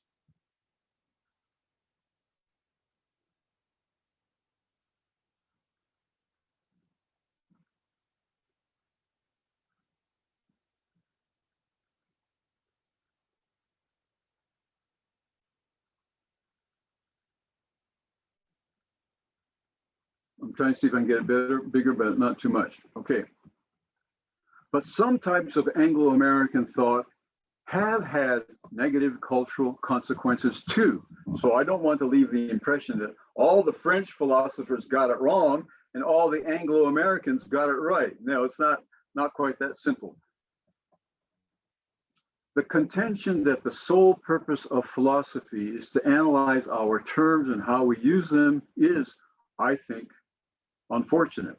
I'm trying to see if I can get it bigger, but not too much. Okay. But some types of Anglo-American thought have had negative cultural consequences too. So I don't want to leave the impression that all the French philosophers got it wrong and all the Anglo-Americans got it right. No, it's not quite that simple. The contention that the sole purpose of philosophy is to analyze our terms and how we use them is, I think, unfortunate.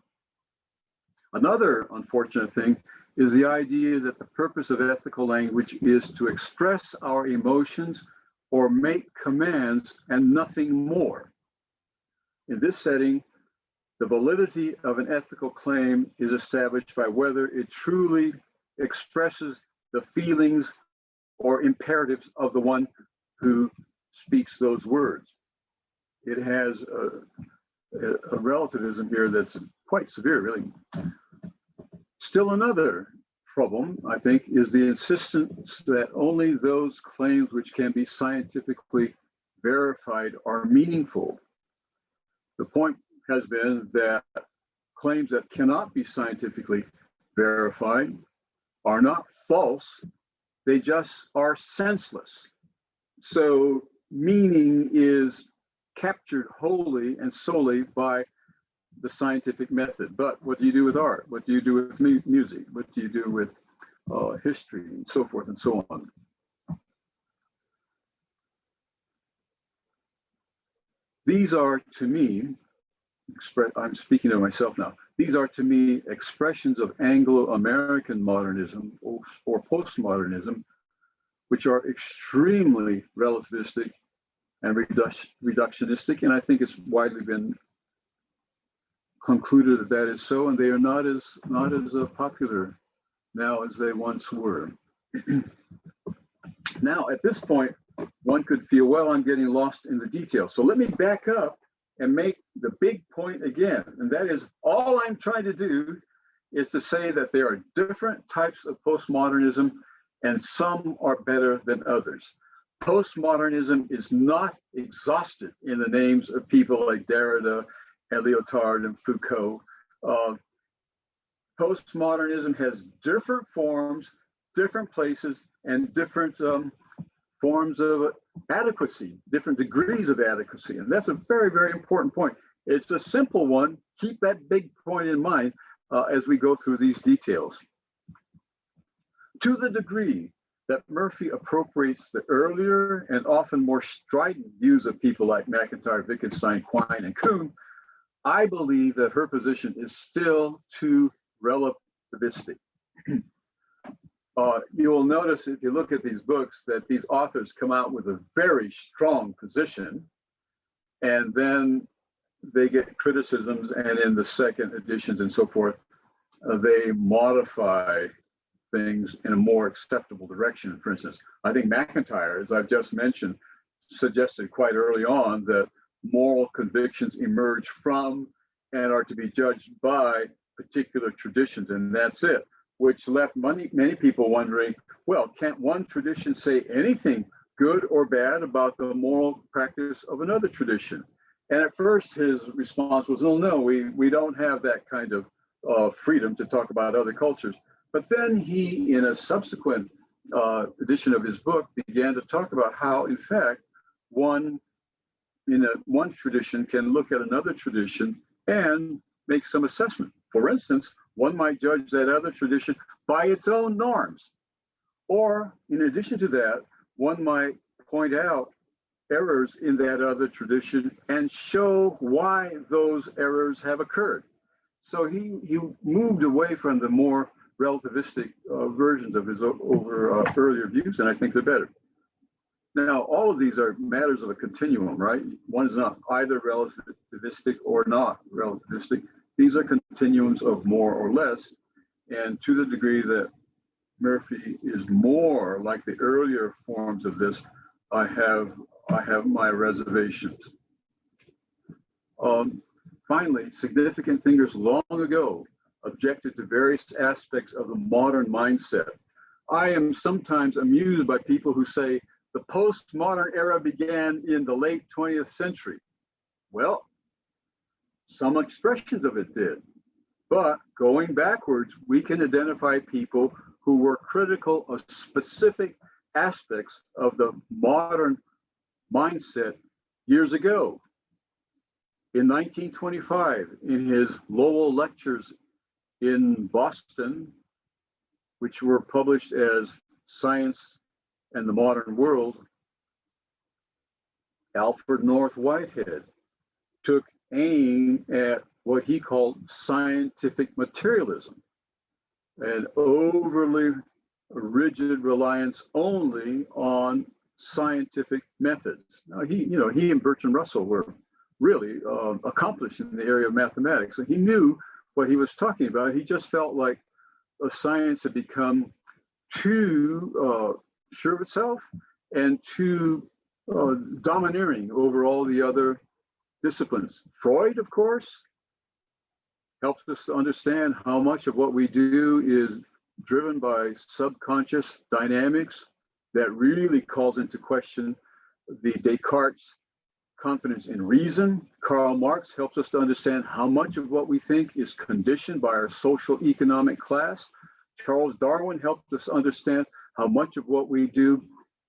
Another unfortunate thing is the idea that the purpose of ethical language is to express our emotions or make commands and nothing more. In this setting, the validity of an ethical claim is established by whether it truly expresses the feelings or imperatives of the one who speaks those words. It has a relativism here that's quite severe, really. Still another problem, I think, is the insistence that only those claims which can be scientifically verified are meaningful. The point has been that claims that cannot be scientifically verified are not false, they just are senseless. So meaning is captured wholly and solely by the scientific method. But what do you do with art? What do you do with music? What do you do with history and so forth and so on? These are, to me, I'm speaking of myself now, these are to me expressions of Anglo-American modernism or postmodernism, which are extremely relativistic and reductionistic, and I think it's widely been concluded that that is so, and they are not as popular now as they once were. Now, at this point, one could feel, well, I'm getting lost in the details. So let me back up and make the big point again. And that is, all I'm trying to do is to say that there are different types of postmodernism, and some are better than others. Postmodernism is not exhausted in the names of people like Derrida and Lyotard and Foucault. Postmodernism has different forms, different places, and different forms of adequacy, different degrees of adequacy. And that's a very, very important point. It's a simple one. Keep that big point in mind as we go through these details. To the degree that Murphy appropriates the earlier and often more strident views of people like McIntyre, Wittgenstein, Quine, and Kuhn, I believe that her position is still too relativistic. You will notice if you look at these books that these authors come out with a very strong position, and then they get criticisms, and in the second editions and so forth, they modify things in a more acceptable direction. For instance, I think McIntyre, as I've just mentioned, suggested quite early on that moral convictions emerge from and are to be judged by particular traditions, and that's it, which left many people wondering, well, can't one tradition say anything good or bad about the moral practice of another tradition? And at first his response was, oh, no, we don't have that kind of freedom to talk about other cultures. But then he, in a subsequent edition of his book, began to talk about how, in fact, one tradition can look at another tradition and make some assessment. For instance, one might judge that other tradition by its own norms. Or in addition to that, one might point out errors in that other tradition and show why those errors have occurred. So he moved away from the more relativistic versions of his earlier views, and I think they're better. Now, all of these are matters of a continuum, right? One is not either relativistic or not relativistic. These are continuums of more or less, and to the degree that Murphy is more like the earlier forms of this, I have my reservations. Finally, significant thinkers long ago objected to various aspects of the modern mindset. I am sometimes amused by people who say the postmodern era began in the late 20th century. Well, some expressions of it did, but going backwards, we can identify people who were critical of specific aspects of the modern mindset years ago. In 1925, in his Lowell lectures in Boston, which were published as Science and the Modern World, Alfred North Whitehead took aim at what he called scientific materialism, an overly rigid reliance only on scientific methods. Now, he and Bertrand Russell were really accomplished in the area of mathematics, and he knew what he was talking about. He just felt like science had become too sure of itself and too domineering over all the other disciplines. Freud, of course, helps us to understand how much of what we do is driven by subconscious dynamics that really calls into question the Descartes' confidence in reason. Karl Marx helps us to understand how much of what we think is conditioned by our social economic class. Charles Darwin helped us understand how much of what we do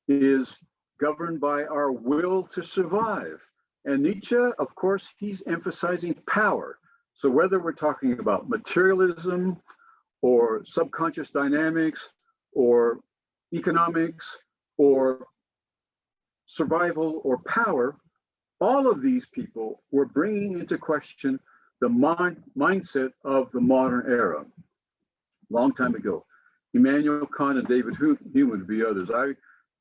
is governed by our will to survive. And Nietzsche, of course, he's emphasizing power. So whether we're talking about materialism or subconscious dynamics or economics or survival or power, all of these people were bringing into question the mindset of the modern era. Long time ago, Immanuel Kant and David Hume would be others.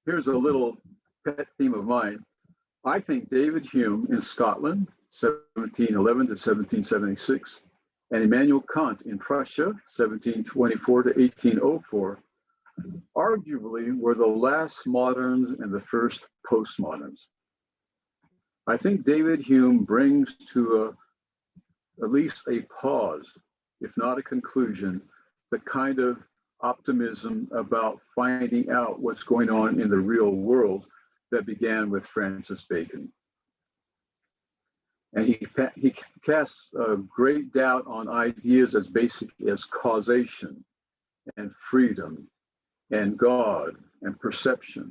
Here's a little pet theme of mine. I think David Hume in Scotland, 1711 to 1776, and Immanuel Kant in Prussia, 1724 to 1804, arguably were the last moderns and the first postmoderns. I think David Hume brings to at least a pause, if not a conclusion, the kind of optimism about finding out what's going on in the real world that began with Francis Bacon. And he casts a great doubt on ideas as basic as causation and freedom and God and perception.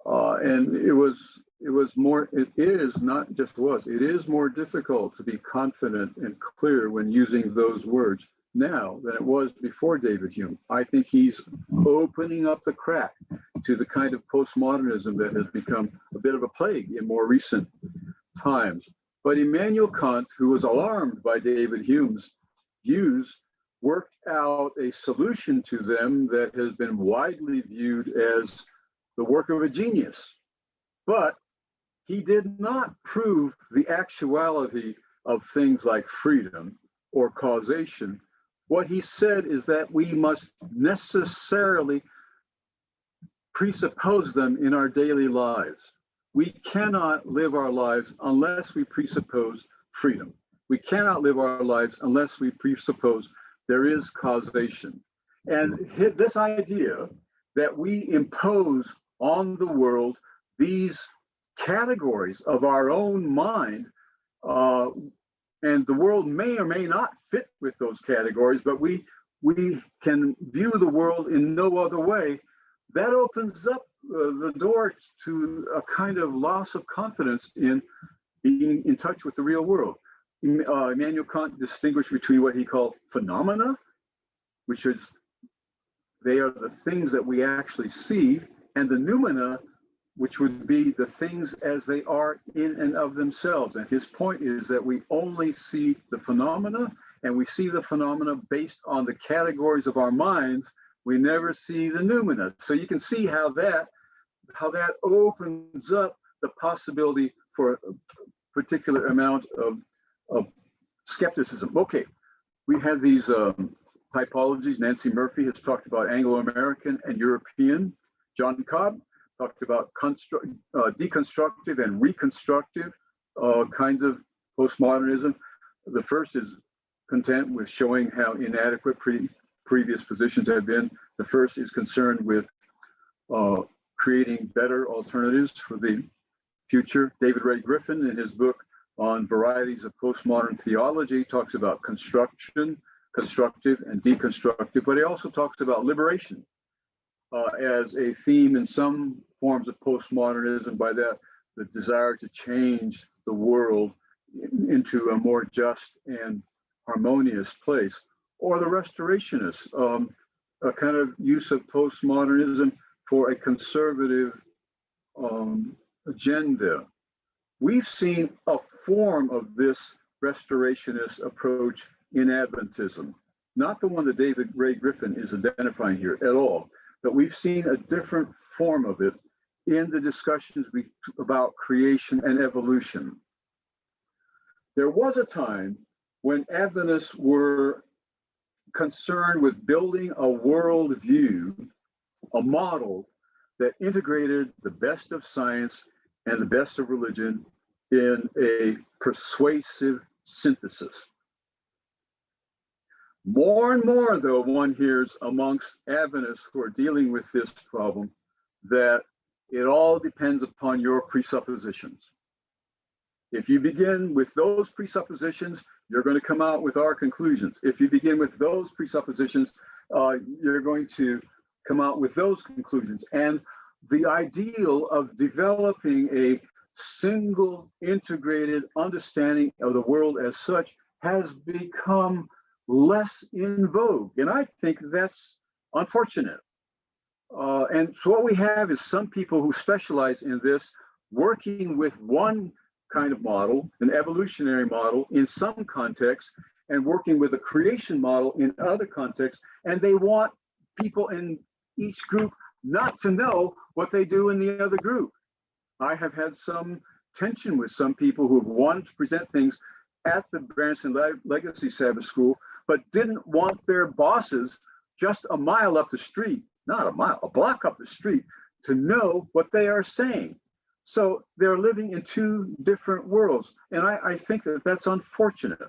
And it is more difficult to be confident and clear when using those words now than it was before David Hume. I think he's opening up the crack to the kind of postmodernism that has become a bit of a plague in more recent times. But Immanuel Kant, who was alarmed by David Hume's views, worked out a solution to them that has been widely viewed as the work of a genius. But he did not prove the actuality of things like freedom or causation. What he said is that we must necessarily presuppose them in our daily lives. We cannot live our lives unless we presuppose freedom. We cannot live our lives unless we presuppose there is causation. And this idea that we impose on the world these categories of our own mind, and the world may or may not fit with those categories, but we can view the world in no other way, that opens up the door to a kind of loss of confidence in being in touch with the real world. Immanuel Kant distinguished between what he called phenomena, which is they are the things that we actually see, and the noumena, which would be the things as they are in and of themselves. And his point is that we only see the phenomena, and we see the phenomena based on the categories of our minds. We never see the noumena. So you can see how that opens up the possibility for a particular amount of skepticism. Okay, we have these typologies. Nancy Murphy has talked about Anglo-American and European. John Cobb talked about deconstructive and reconstructive kinds of postmodernism. The first is content with showing how inadequate previous positions have been. The first is concerned with creating better alternatives for the future. David Ray Griffin, in his book on varieties of postmodern theology, talks about construction, constructive, and deconstructive, but he also talks about liberation as a theme in some forms of postmodernism, by that the desire to change the world into a more just and harmonious place, or the restorationists, a kind of use of postmodernism for a conservative agenda. We've seen a form of this restorationist approach in Adventism, not the one that David Ray Griffin is identifying here at all, but we've seen a different form of it in the discussions about creation and evolution. There was a time when Adventists were concerned with building a worldview, a model that integrated the best of science and the best of religion in a persuasive synthesis. More and more, though, one hears amongst Adventists who are dealing with this problem that it all depends upon your presuppositions. If you begin with those presuppositions, you're going to come out with our conclusions. If you begin with those presuppositions, you're going to come out with those conclusions. And the ideal of developing a single integrated understanding of the world as such has become less in vogue. And I think that's unfortunate. And so what we have is some people who specialize in this, working with one kind of model, an evolutionary model in some contexts, and working with a creation model in other contexts. And they want people in each group not to know what they do in the other group. I have had some tension with some people who have wanted to present things at the Branson Legacy Sabbath School, but didn't want their bosses just a mile up the street not a mile, a block up the street to know what they are saying. So they're living in two different worlds. And I think that that's unfortunate.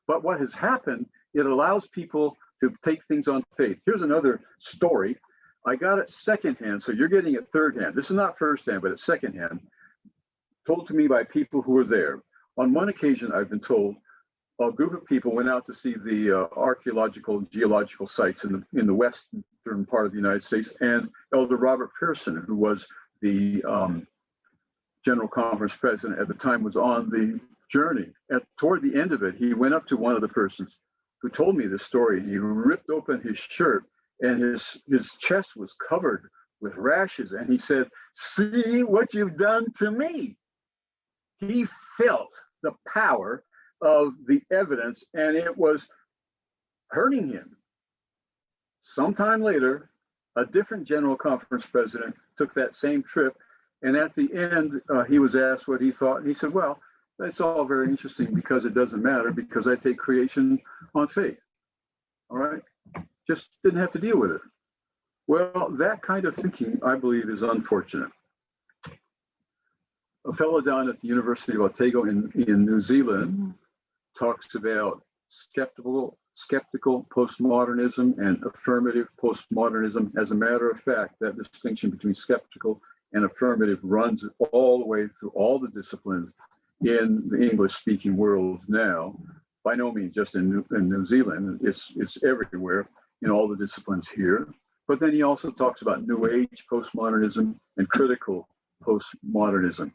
But what has happened, it allows people to take things on faith. Here's another story. I got it secondhand, so you're getting it third hand. This is not firsthand, but it's secondhand, told to me by people who were there. On one occasion, I've been told, a group of people went out to see the archaeological and geological sites in the western part of the United States, and Elder Robert Pearson, who was the General Conference president at the time, was on the journey. Toward the end of it, he went up to one of the persons who told me this story. He ripped open his shirt, and his chest was covered with rashes, and he said, "See what you've done to me." He felt the power of the evidence, and it was hurting him. Sometime later, a different General Conference president took that same trip, and at the end, he was asked what he thought, and he said, "Well, that's all very interesting because it doesn't matter, because I take creation on faith." All right? Just didn't have to deal with it. Well, that kind of thinking, I believe, is unfortunate. A fellow down at the University of Otago in New Zealand talks about skeptical postmodernism and affirmative postmodernism. As a matter of fact, that distinction between skeptical and affirmative runs all the way through all the disciplines in the English-speaking world now. By no means just in New Zealand, it's everywhere in all the disciplines here. But then he also talks about New Age postmodernism and critical postmodernism.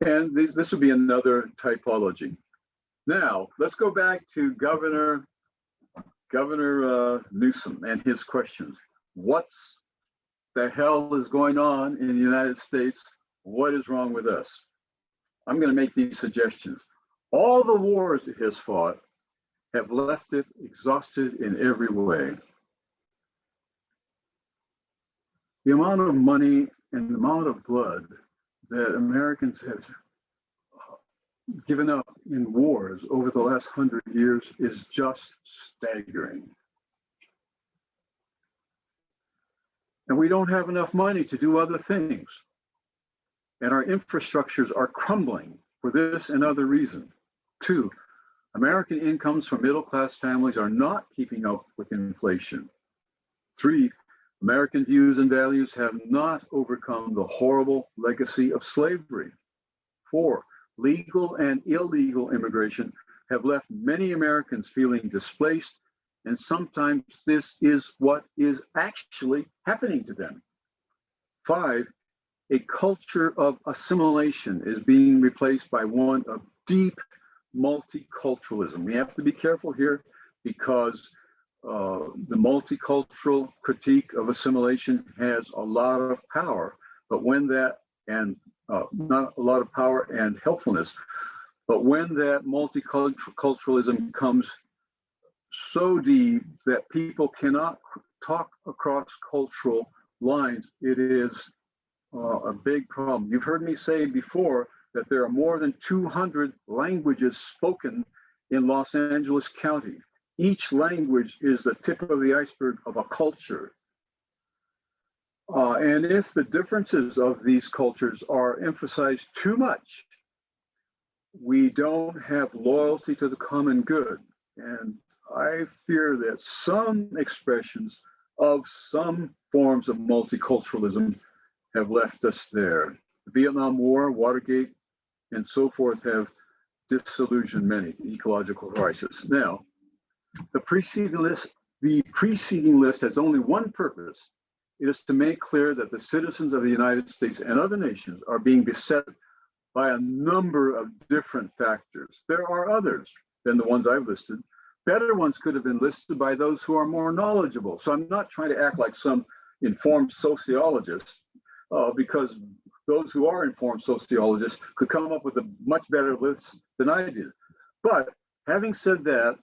And this would be another typology. Now, let's go back to Governor Newsom and his questions. What's the hell is going on in the United States? What is wrong with us? I'm going to make these suggestions. All the wars it has fought have left it exhausted in every way. The amount of money and the amount of blood that Americans have given up in wars over the last 100 years is just staggering. And we don't have enough money to do other things. And our infrastructures are crumbling for this and other reasons. 2, American incomes from middle-class families are not keeping up with inflation. 3, American views and values have not overcome the horrible legacy of slavery. 4, legal and illegal immigration have left many Americans feeling displaced, and sometimes this is what is actually happening to them. 5, a culture of assimilation is being replaced by one of deep multiculturalism. We have to be careful here because the multicultural critique of assimilation has a lot of power, but when that, and not a lot of power and helpfulness, but when that multiculturalism comes so deep that people cannot talk across cultural lines, it is a big problem. You've heard me say before that there are more than 200 languages spoken in Los Angeles County. Each language is the tip of the iceberg of a culture. And if the differences of these cultures are emphasized too much, we don't have loyalty to the common good. And I fear that some expressions of some forms of multiculturalism have left us there. The Vietnam War, Watergate, and so forth have disillusioned many, the ecological crisis. Now, the preceding list has only one purpose. It is to make clear that the citizens of the United States and other nations are being beset by a number of different factors. There are others than the ones I've listed. Better ones could have been listed by those who are more knowledgeable. So I'm not trying to act like some informed sociologist, because those who are informed sociologists could come up with a much better list than I did. But having said that,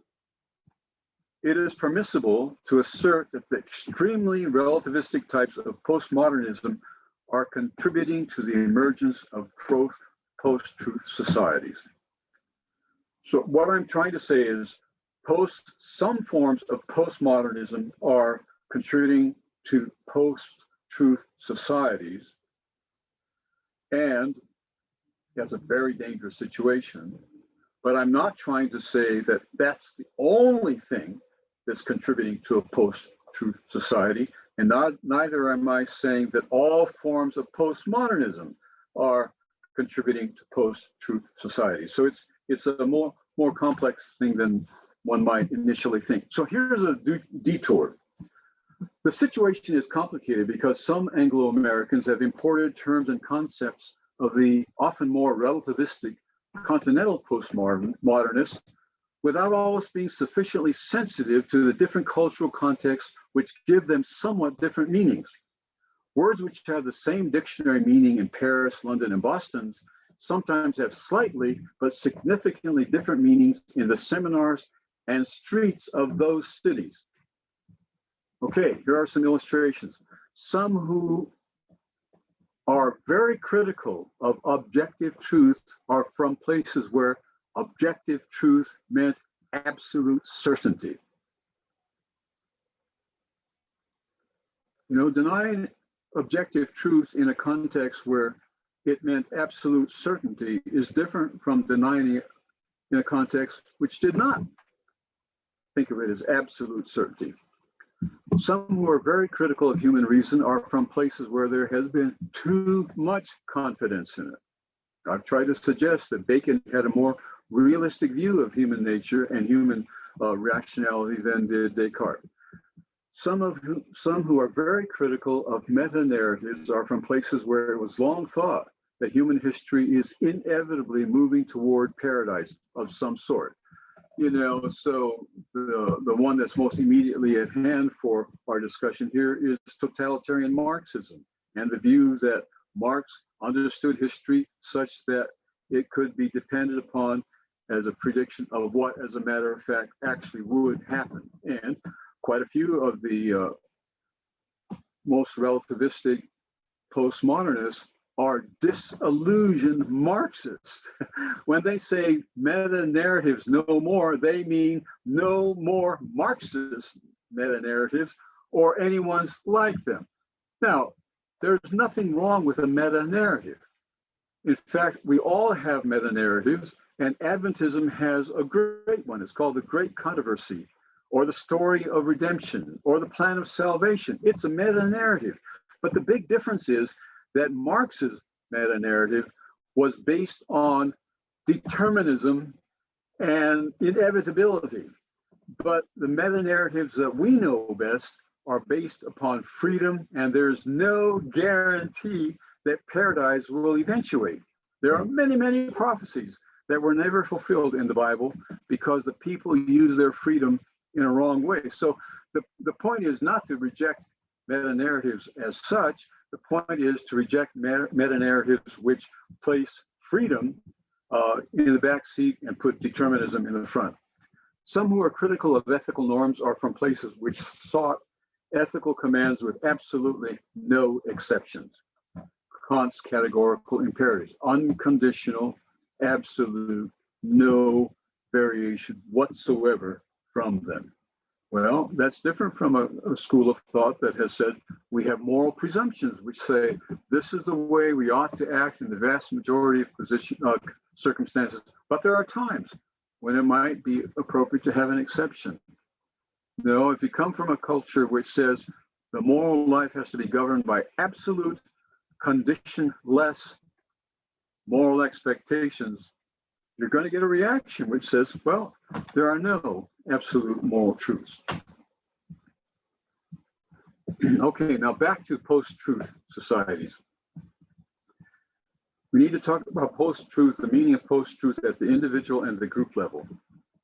it is permissible to assert that the extremely relativistic types of postmodernism are contributing to the emergence of post-truth societies. So what I'm trying to say is some forms of postmodernism are contributing to post-truth societies, and that's a very dangerous situation. But I'm not trying to say that that's the only thing that's contributing to a post-truth society, and neither am I saying that all forms of postmodernism are contributing to post-truth society. So it's a more complex thing than one might initially think. So here's a detour. The situation is complicated because some Anglo-Americans have imported terms and concepts of the often more relativistic continental postmodernists without always being sufficiently sensitive to the different cultural contexts which give them somewhat different meanings. Words which have the same dictionary meaning in Paris, London, and Boston sometimes have slightly but significantly different meanings in the seminars and streets of those cities. Okay, here are some illustrations. Some who are very critical of objective truth are from places where objective truth meant absolute certainty. You know, denying objective truth in a context where it meant absolute certainty is different from denying it in a context which did not think of it as absolute certainty. Some who are very critical of human reason are from places where there has been too much confidence in it. I've tried to suggest that Bacon had a more realistic view of human nature and human rationality than did Descartes. Some who are very critical of meta-narratives are from places where it was long thought that human history is inevitably moving toward paradise of some sort. You know, so the one that's most immediately at hand for our discussion here is totalitarian Marxism, and the view that Marx understood history such that it could be depended upon as a prediction of what, as a matter of fact, actually would happen. And quite a few of the most relativistic postmodernists are disillusioned Marxists. When they say meta-narratives no more, they mean no more Marxist meta-narratives or anyone's like them. Now, there's nothing wrong with a meta-narrative. In fact, we all have meta-narratives, and Adventism has a great one. It's called the Great Controversy, or the Story of Redemption, or the Plan of Salvation. It's a meta-narrative. But the big difference is that Marx's meta-narrative was based on determinism and inevitability. But the meta-narratives that we know best are based upon freedom, and there's no guarantee that paradise will eventuate. There are many, many prophecies that were never fulfilled in the Bible because the people use their freedom in a wrong way. So the point is not to reject meta-narratives as such. The point is to reject meta-narratives which place freedom in the back seat and put determinism in the front. Some who are critical of ethical norms are from places which sought ethical commands with absolutely no exceptions. Kant's categorical imperatives, unconditional, absolute, no variation whatsoever from them. Well, that's different from a school of thought that has said we have moral presumptions which say this is the way we ought to act in the vast majority of circumstances, but there are times when it might be appropriate to have an exception. No, if you come from a culture which says the moral life has to be governed by absolute, conditionless moral expectations, you're going to get a reaction which says, well, there are no absolute moral truths. Okay, now back to post-truth societies. We need to talk about post-truth, the meaning of post-truth at the individual and the group level.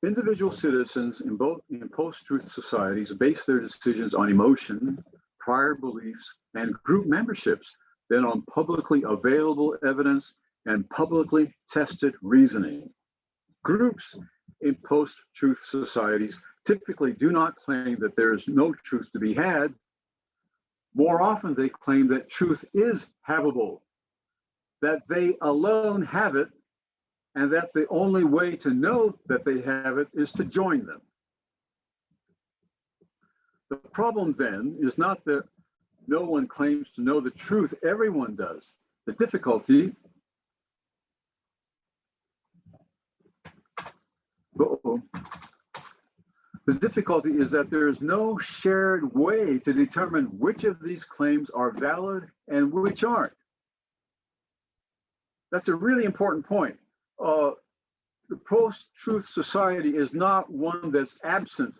Individual citizens in post-truth societies base their decisions on emotion, prior beliefs, and group memberships, then on publicly available evidence and publicly tested reasoning. Groups in post-truth societies typically do not claim that there is no truth to be had. More often, they claim that truth is havable, that they alone have it, and that the only way to know that they have it is to join them. The problem then is not that No one claims to know the truth. Everyone does. The difficulty is that there is no shared way to determine which of these claims are valid and which aren't. That's a really important point. The post-truth society is not one that's absent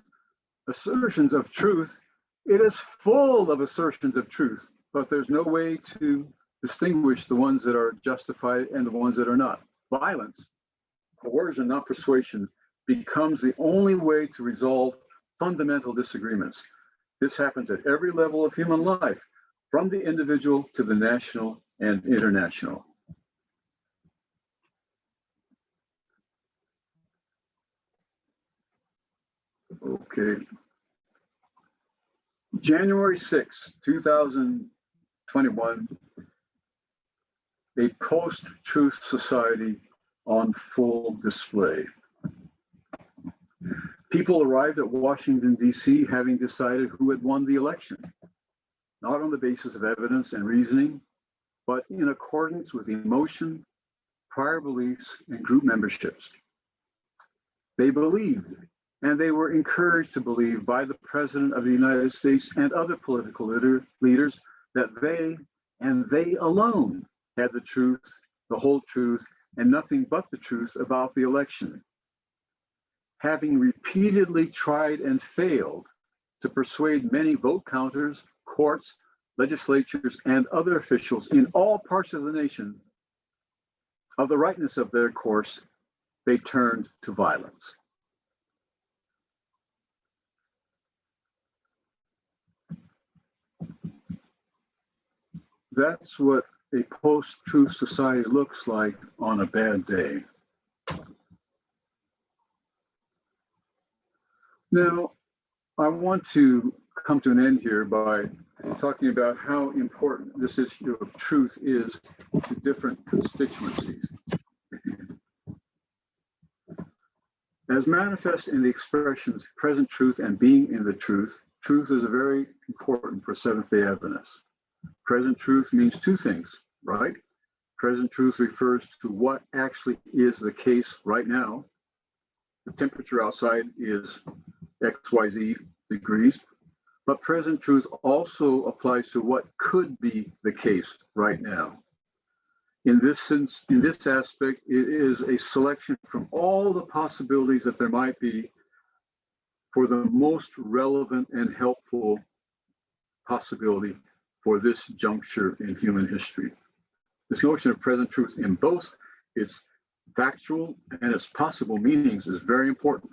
assertions of truth. It is full of assertions of truth, but there's no way to distinguish the ones that are justified and the ones that are not. Violence, coercion, not persuasion, becomes the only way to resolve fundamental disagreements. This happens at every level of human life, from the individual to the national and international. Okay. January 6, 2021, a post-truth society on full display. People arrived at Washington, D.C. having decided who had won the election, not on the basis of evidence and reasoning, but in accordance with emotion, prior beliefs, and group memberships. They believed, and they were encouraged to believe by the President of the United States and other political leaders that they, and they alone, had the truth, the whole truth, and nothing but the truth about the election. Having repeatedly tried and failed to persuade many vote counters, courts, legislatures, and other officials in all parts of the nation of the rightness of their course, they turned to violence. That's what a post-truth society looks like on a bad day. Now, I want to come to an end here by talking about how important this issue of truth is to different constituencies. As manifest in the expressions present truth and being in the truth, truth is very important for Seventh-day Adventists. Present truth means two things, right? Present truth refers to what actually is the case right now. The temperature outside is XYZ degrees, but present truth also applies to what could be the case right now. In this sense, in this aspect, it is a selection from all the possibilities that there might be for the most relevant and helpful possibility for this juncture in human history. This notion of present truth in both its factual and its possible meanings is very important.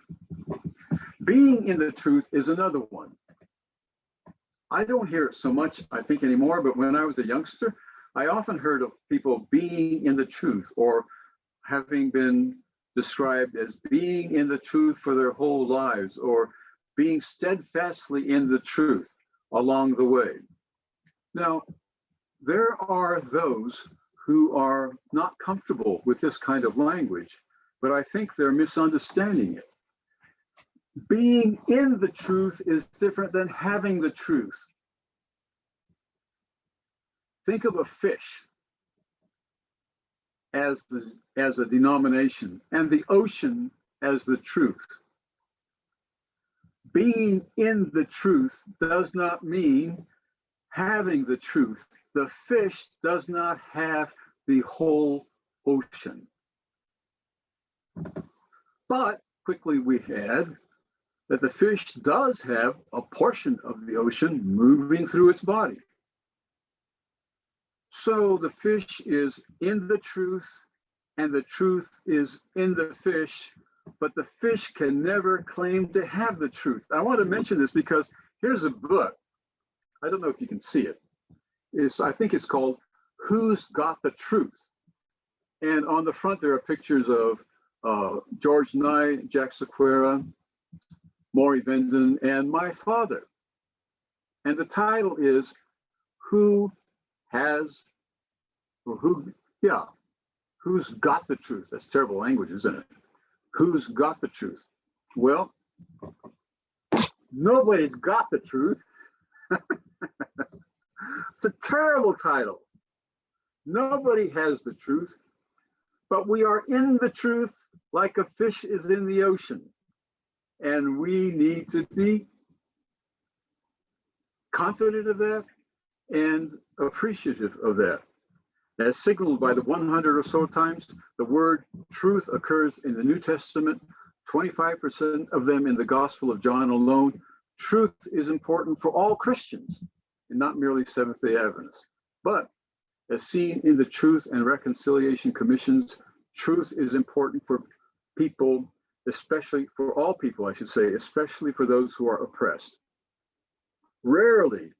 Being in the truth is another one. I don't hear it so much, I think, anymore, but when I was a youngster, I often heard of people being in the truth or having been described as being in the truth for their whole lives or being steadfastly in the truth along the way. Now, there are those who are not comfortable with this kind of language, but I think they're misunderstanding it. Being in the truth is different than having the truth. Think of a fish as a denomination and the ocean as the truth. Being in the truth does not mean having the truth. The fish does not have the whole ocean. But quickly we add that the fish does have a portion of the ocean moving through its body. So the fish is in the truth and the truth is in the fish, but the fish can never claim to have the truth. I want to mention this because here's a book. I don't know if you can see it. I think it's called Who's Got the Truth? And on the front there are pictures of George Nye, Jack Sequeira, Maury Benden, and my father. And the title is Who's got the truth? That's terrible language, isn't it? Who's got the truth? Well, nobody's got the truth. It's a terrible title. Nobody has the truth, but we are in the truth like a fish is in the ocean. And we need to be confident of that and appreciative of that. As signaled by the 100 or so times the word truth occurs in the New Testament, 25% of them in the Gospel of John alone. Truth is important for all Christians and not merely Seventh-day Adventists. But as seen in the Truth and Reconciliation Commissions, truth is important for people, especially for all people, I should say, especially for those who are oppressed. Rarely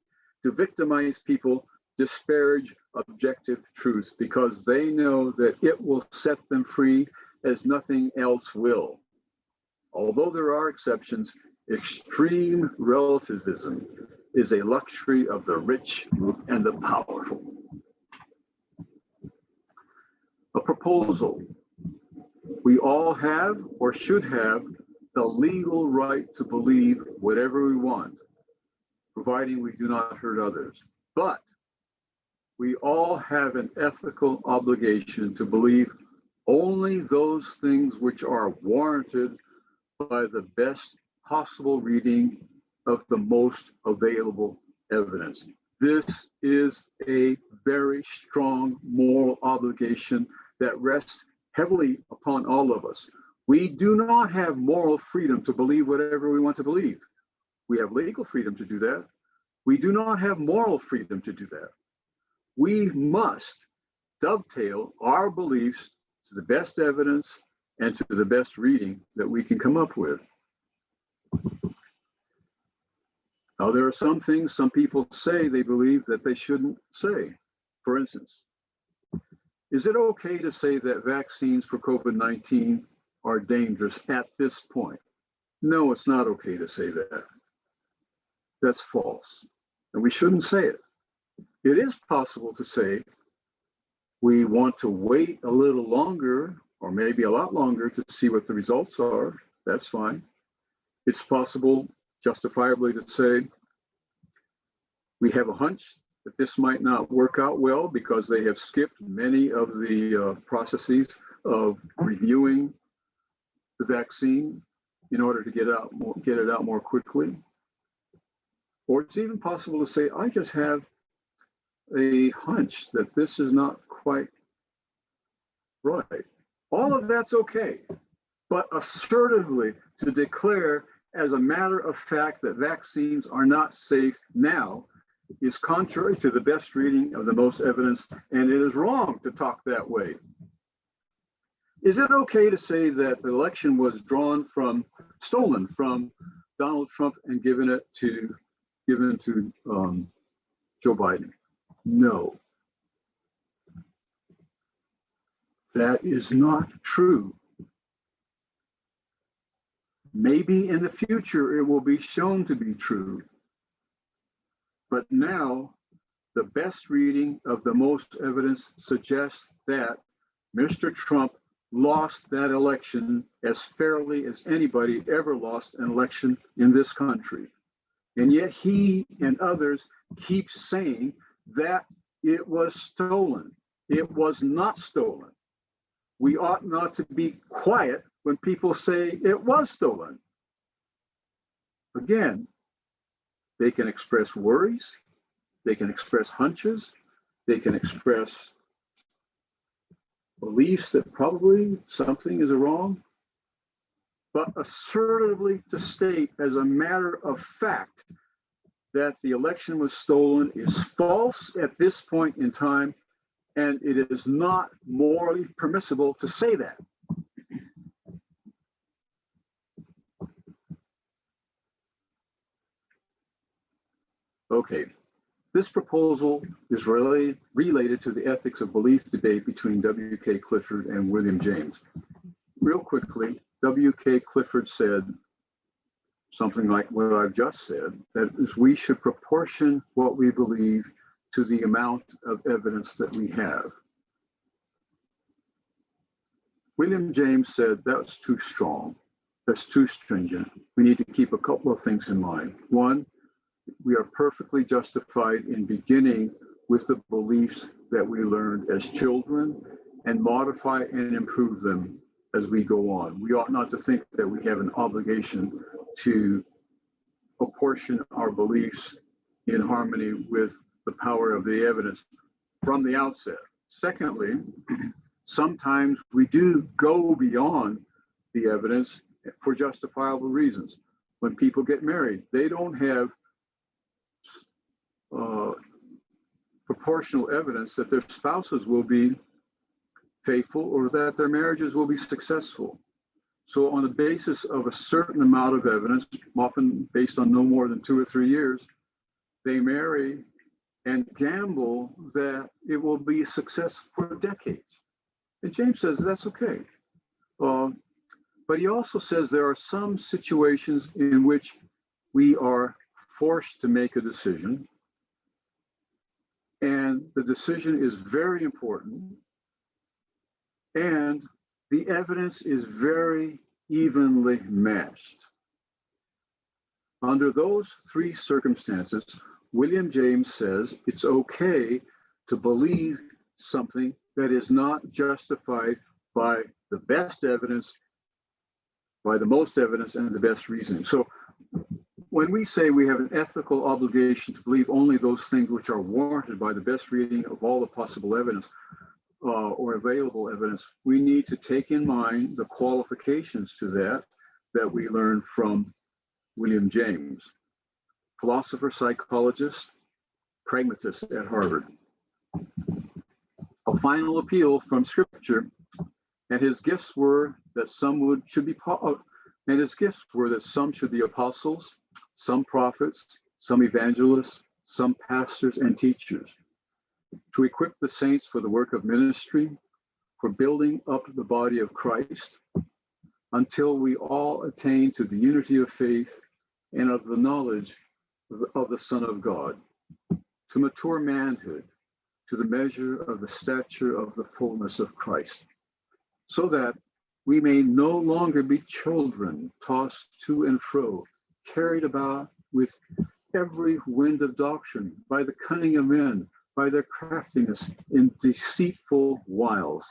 do victimized people disparage objective truth because they know that it will set them free as nothing else will. Although there are exceptions, extreme relativism is a luxury of the rich and the powerful. A proposal. We all have or should have the legal right to believe whatever we want, providing we do not hurt others. But we all have an ethical obligation to believe only those things which are warranted by the best possible reading of the most available evidence. This is a very strong moral obligation that rests heavily upon all of us. We do not have moral freedom to believe whatever we want to believe. We have legal freedom to do that. We do not have moral freedom to do that. We must dovetail our beliefs to the best evidence and to the best reading that we can come up with. Now, there are some things some people say they believe that they shouldn't say. For instance, is it okay to say that vaccines for COVID-19 are dangerous at this point? No, it's not okay to say that. That's false, and we shouldn't say it. It is possible to say we want to wait a little longer, or maybe a lot longer, to see what the results are. That's fine. It's possible, justifiably, to say we have a hunch that this might not work out well because they have skipped many of the processes of reviewing the vaccine in order to get it out more quickly. Or it's even possible to say, I just have a hunch that this is not quite right. All of that's okay, but assertively to declare as a matter of fact that vaccines are not safe now is contrary to the best reading of the most evidence, and it is wrong to talk that way. Is it okay to say that the election was stolen from Donald Trump and given to Joe Biden? No. That is not true. Maybe in the future it will be shown to be true. But now, the best reading of the most evidence suggests that Mr. Trump lost that election as fairly as anybody ever lost an election in this country. And yet he and others keep saying that it was stolen. It was not stolen. We ought not to be quiet when people say it was stolen. Again, they can express worries, they can express hunches, they can express beliefs that probably something is wrong, but assertively to state as a matter of fact that the election was stolen is false at this point in time, and it is not morally permissible to say that. Okay, this proposal is really related to the ethics of belief debate between W.K. Clifford and William James. Real quickly, W.K. Clifford said something like what I've just said, that is, we should proportion what we believe to the amount of evidence that we have. William James said that's too strong, that's too stringent. We need to keep a couple of things in mind. One, we are perfectly justified in beginning with the beliefs that we learned as children and modify and improve them as we go on. We ought not to think that we have an obligation to apportion our beliefs in harmony with the power of the evidence from the outset. Secondly, sometimes we do go beyond the evidence for justifiable reasons. When people get married, they don't have proportional evidence that their spouses will be faithful or that their marriages will be successful. So on the basis of a certain amount of evidence, often based on no more than 2 or 3 years, they marry and gamble that it will be a success for decades. And James says that's okay. But he also says there are some situations in which we are forced to make a decision. And the decision is very important. And the evidence is very evenly matched. Under those 3 circumstances, William James says it's okay to believe something that is not justified by the best evidence, by the most evidence, and the best reasoning. So when we say we have an ethical obligation to believe only those things which are warranted by the best reading of all the possible evidence or available evidence, we need to take in mind the qualifications to that we learn from William James, philosopher, psychologist, pragmatist at Harvard. A final appeal from Scripture, and his gifts were that some should be apostles, some prophets, some evangelists, some pastors and teachers, to equip the saints for the work of ministry, for building up the body of Christ, until we all attain to the unity of faith and of the knowledge of the Son of God, to mature manhood, to the measure of the stature of the fullness of Christ, so that we may no longer be children tossed to and fro, carried about with every wind of doctrine, by the cunning of men, by their craftiness in deceitful wiles.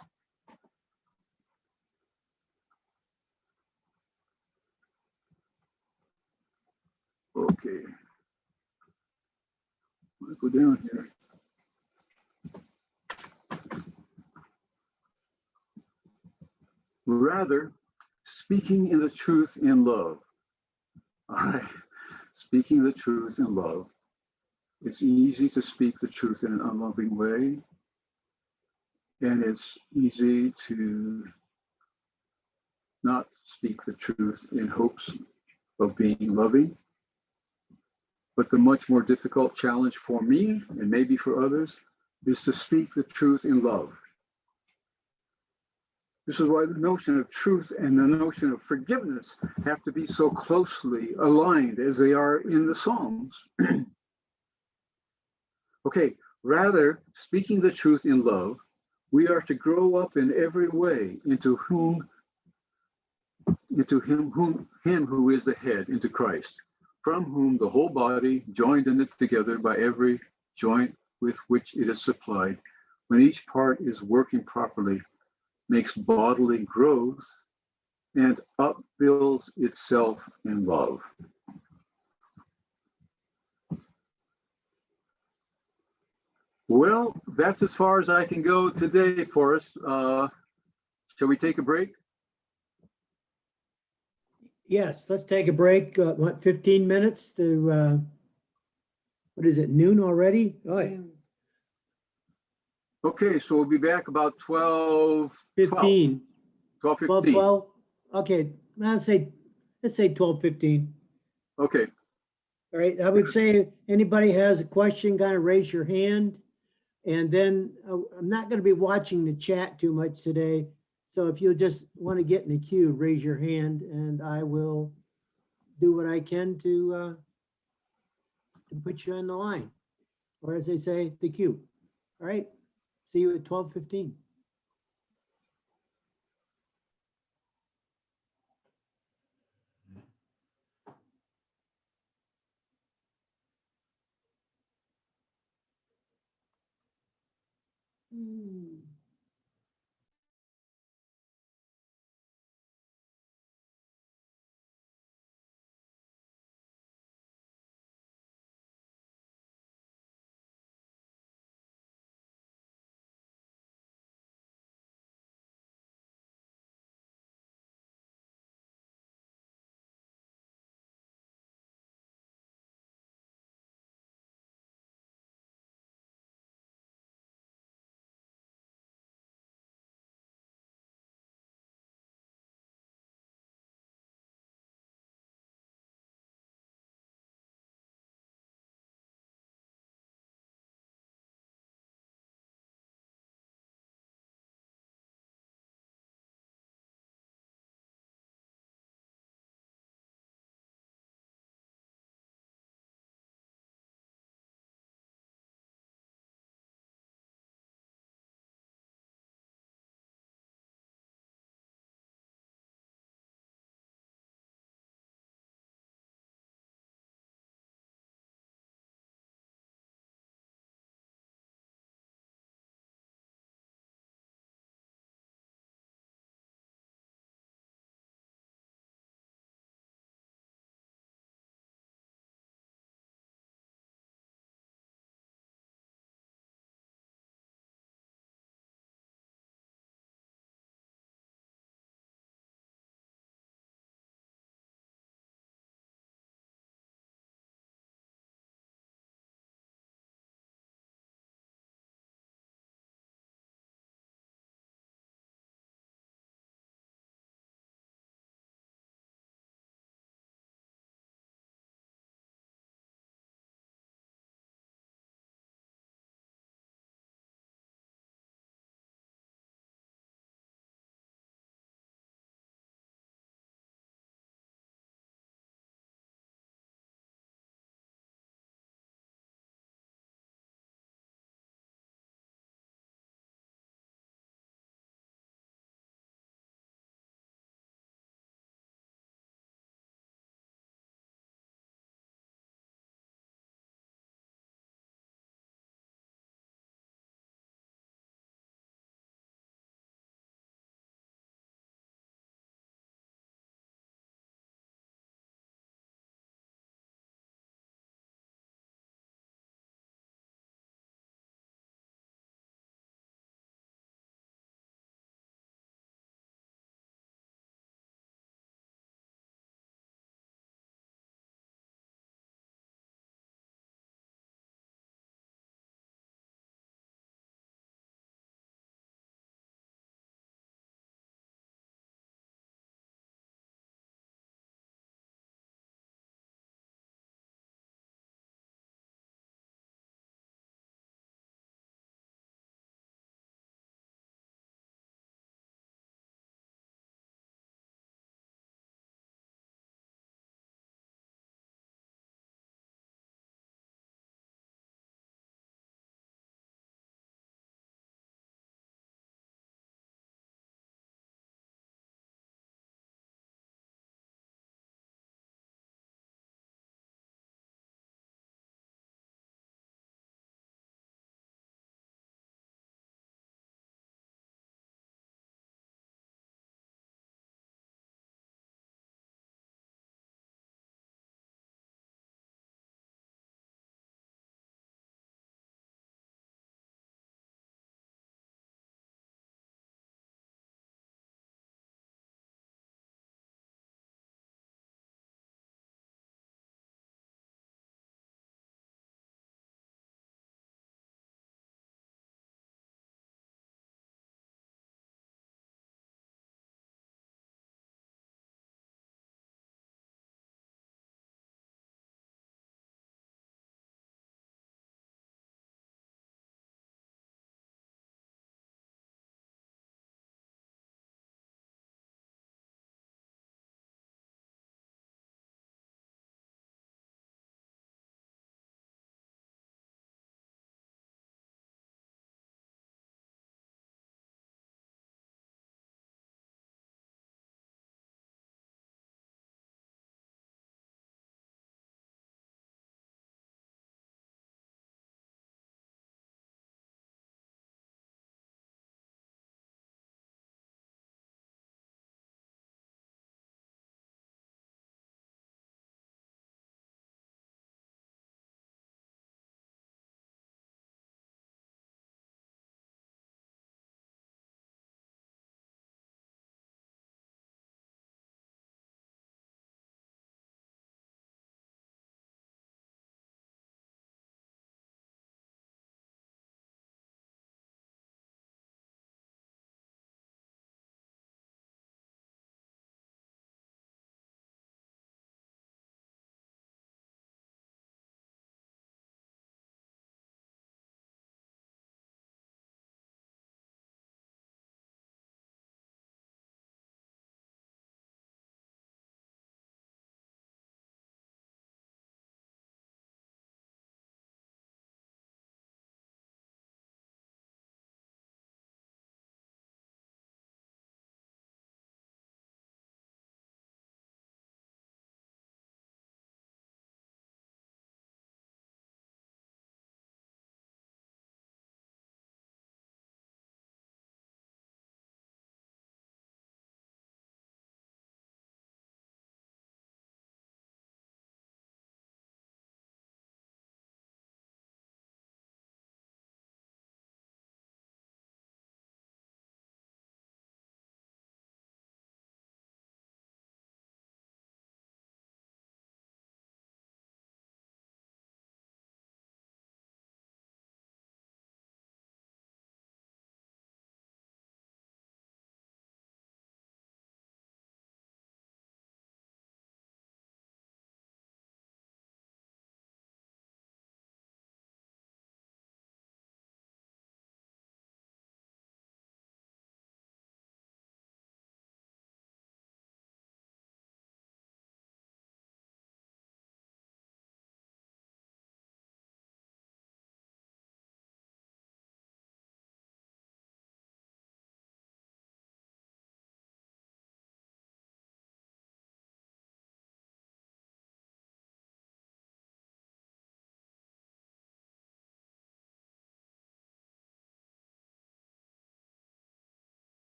Okay. Let's go down here. Rather, speaking in the truth in love. All right. Speaking the truth in love. It's easy to speak the truth in an unloving way. And it's easy to not speak the truth in hopes of being loving. But the much more difficult challenge for me, and maybe for others, is to speak the truth in love. This is why the notion of truth and the notion of forgiveness have to be so closely aligned as they are in the Psalms. Okay, rather, speaking the truth in love, we are to grow up in every way into him who is the head, into Christ, from whom the whole body, joined and knit together by every joint with which it is supplied, when each part is working properly, makes bodily growth and upbuilds itself in love. Well, that's as far as I can go today, Forrest. Shall we take a break? Yes, let's take a break. What, 15 minutes to, what is it, noon already? Oh, yeah. Okay, so we'll be back about 12, 15. 12, 12, 15. 12. Okay, let's say 12, 15. Okay, All right, I would say if anybody has a question, kind of raise your hand. And then I'm not going to be watching the chat too much today. So if you just want to get in the queue, raise your hand and I will do what I can to put you on the line. Or as they say, the queue. All right, see you at 12:15.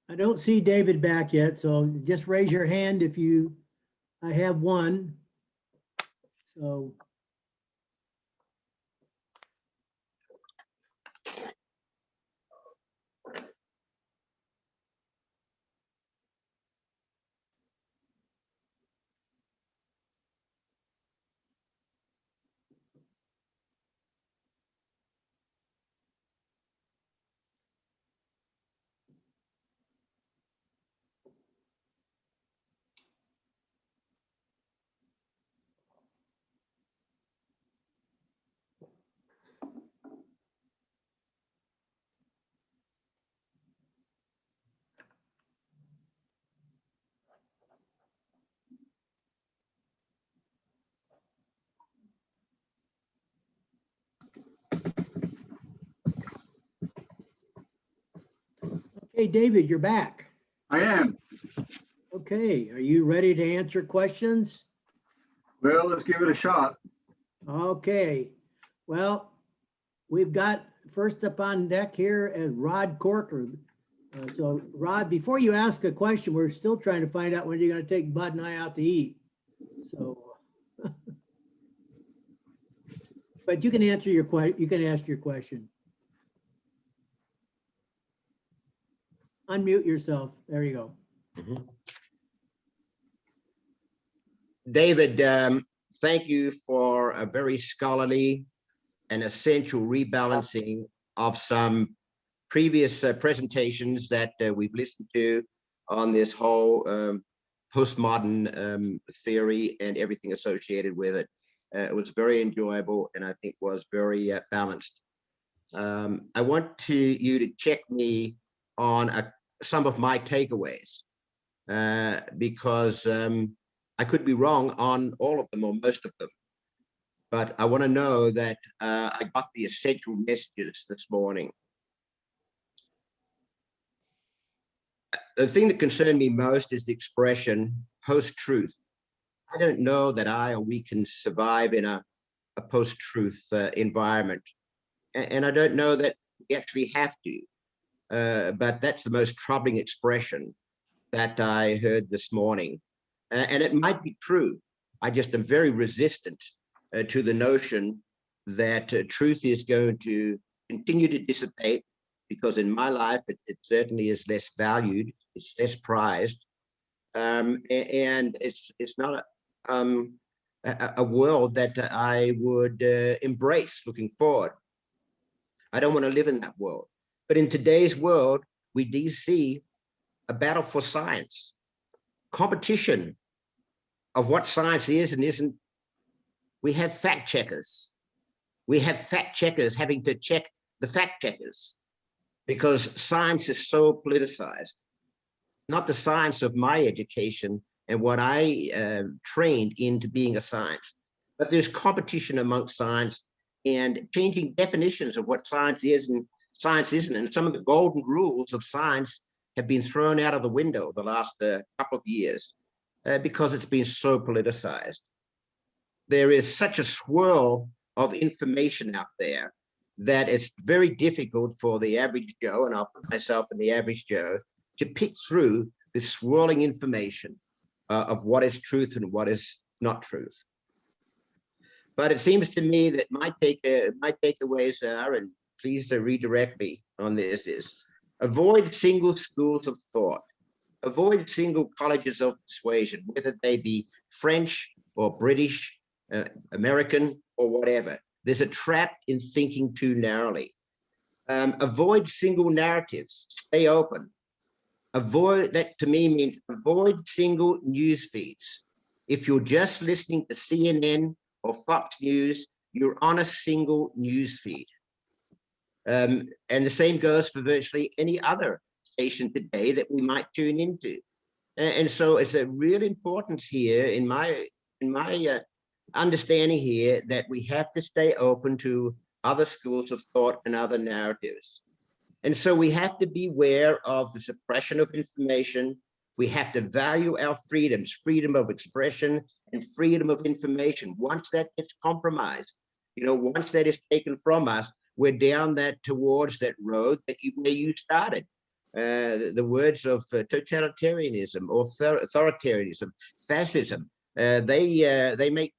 I don't see David back yet, so just raise your hand if you, I have one. So. Okay, David, you're back. I am. Okay, are you ready to answer questions? Well, let's give it a shot. Okay, well, we've got first up on deck here as Rod Corker. So Rod, before you ask a question, we're still trying to find out when you're gonna take Bud and I out to eat. So. But you can answer your you can ask your question. Unmute yourself. There you go. David, thank you for a very scholarly and essential rebalancing of some previous presentations that we've listened to on this whole postmodern theory and everything associated with it. It was very enjoyable and I think was very balanced. I want you to check me on some of my takeaways because I could be wrong on all of them or most of them, but I want to know that I got the essential messages this morning. The thing that concerned me most is the expression post-truth. I don't know that I or we can survive in a post-truth environment. And I don't know that we actually have to, but that's the most troubling expression that I heard this morning. And it might be true. I just am very resistant to the notion that truth is going to continue to dissipate, because in my life, it certainly is less valued, it's less prized. And it's not a world that I would embrace looking forward. I don't want to live in that world. But in today's world, we do see a battle for science, competition of what science is and isn't. We have fact checkers. We have fact checkers having to check the fact checkers because science is so politicized. Not the science of my education and what I trained into being a science, but there's competition amongst science and changing definitions of what science is and science isn't. And some of the golden rules of science have been thrown out of the window the last couple of years because it's been so politicized. There is such a swirl of information out there that it's very difficult for the average Joe, and I'll put myself in the average Joe, to pick through this swirling information of what is truth and what is not truth. But it seems to me that my takeaways are, and please redirect me on this, is avoid single schools of thought, avoid single colleges of persuasion, whether they be French or British, American or whatever. There's a trap in thinking too narrowly. Avoid single narratives, stay open. Avoid, that to me means avoid single news feeds. If you're just listening to CNN or Fox News, you're on a single news feed. And the same goes for virtually any other station today that we might tune into. And so it's a real importance here in my understanding here that we have to stay open to other schools of thought and other narratives. And so we have to beware of the suppression of information. We have to value our freedoms, freedom of expression and freedom of information. Once that gets compromised, once that is taken from us, we're down that towards that road that where you started. the words of totalitarianism, authoritarianism, fascism. They make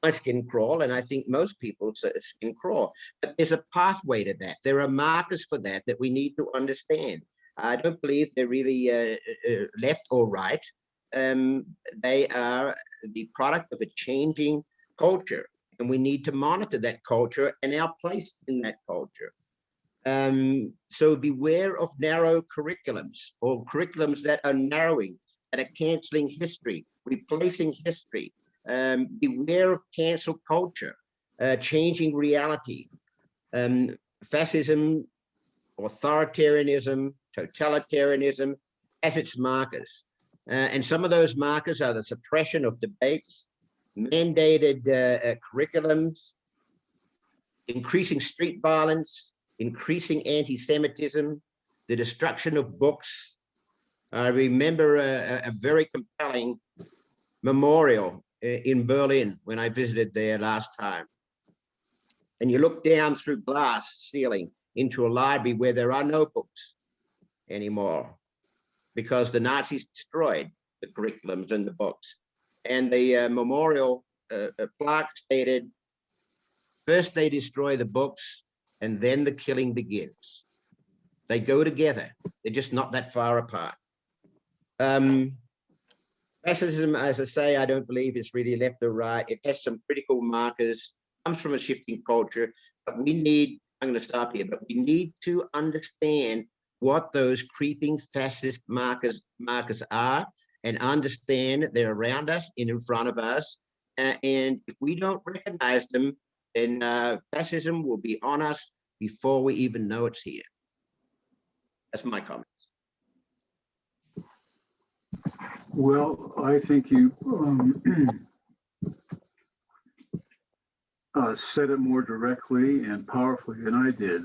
my skin crawl, and I think most people's skin crawl. But there's a pathway to that. There are markers for that we need to understand. I don't believe they're really left or right. They are the product of a changing culture, and we need to monitor that culture and our place in that culture. So beware of narrow curriculums, or curriculums that are narrowing, that are canceling history, replacing history. Beware of cancel culture, changing reality. Fascism, authoritarianism, totalitarianism has its markers. And some of those markers are the suppression of debates, mandated curriculums, increasing street violence, increasing anti-Semitism, the destruction of books. I remember a very compelling memorial in Berlin when I visited there last time. And you look down through glass ceiling into a library where there are no books anymore because the Nazis destroyed the curriculums and the books. And the memorial plaque stated, first they destroy the books and then the killing begins. They go together. They're just not that far apart. Fascism, as I say, I don't believe it's really left or right. It has some critical markers, comes from a shifting culture, but we need, I'm going to stop here, but we need to understand what those creeping fascist markers are, and understand they're around us and in front of us. And if we don't recognize them, then fascism will be on us before we even know it's here. That's my comment. Well, I think you said it more directly and powerfully than I did.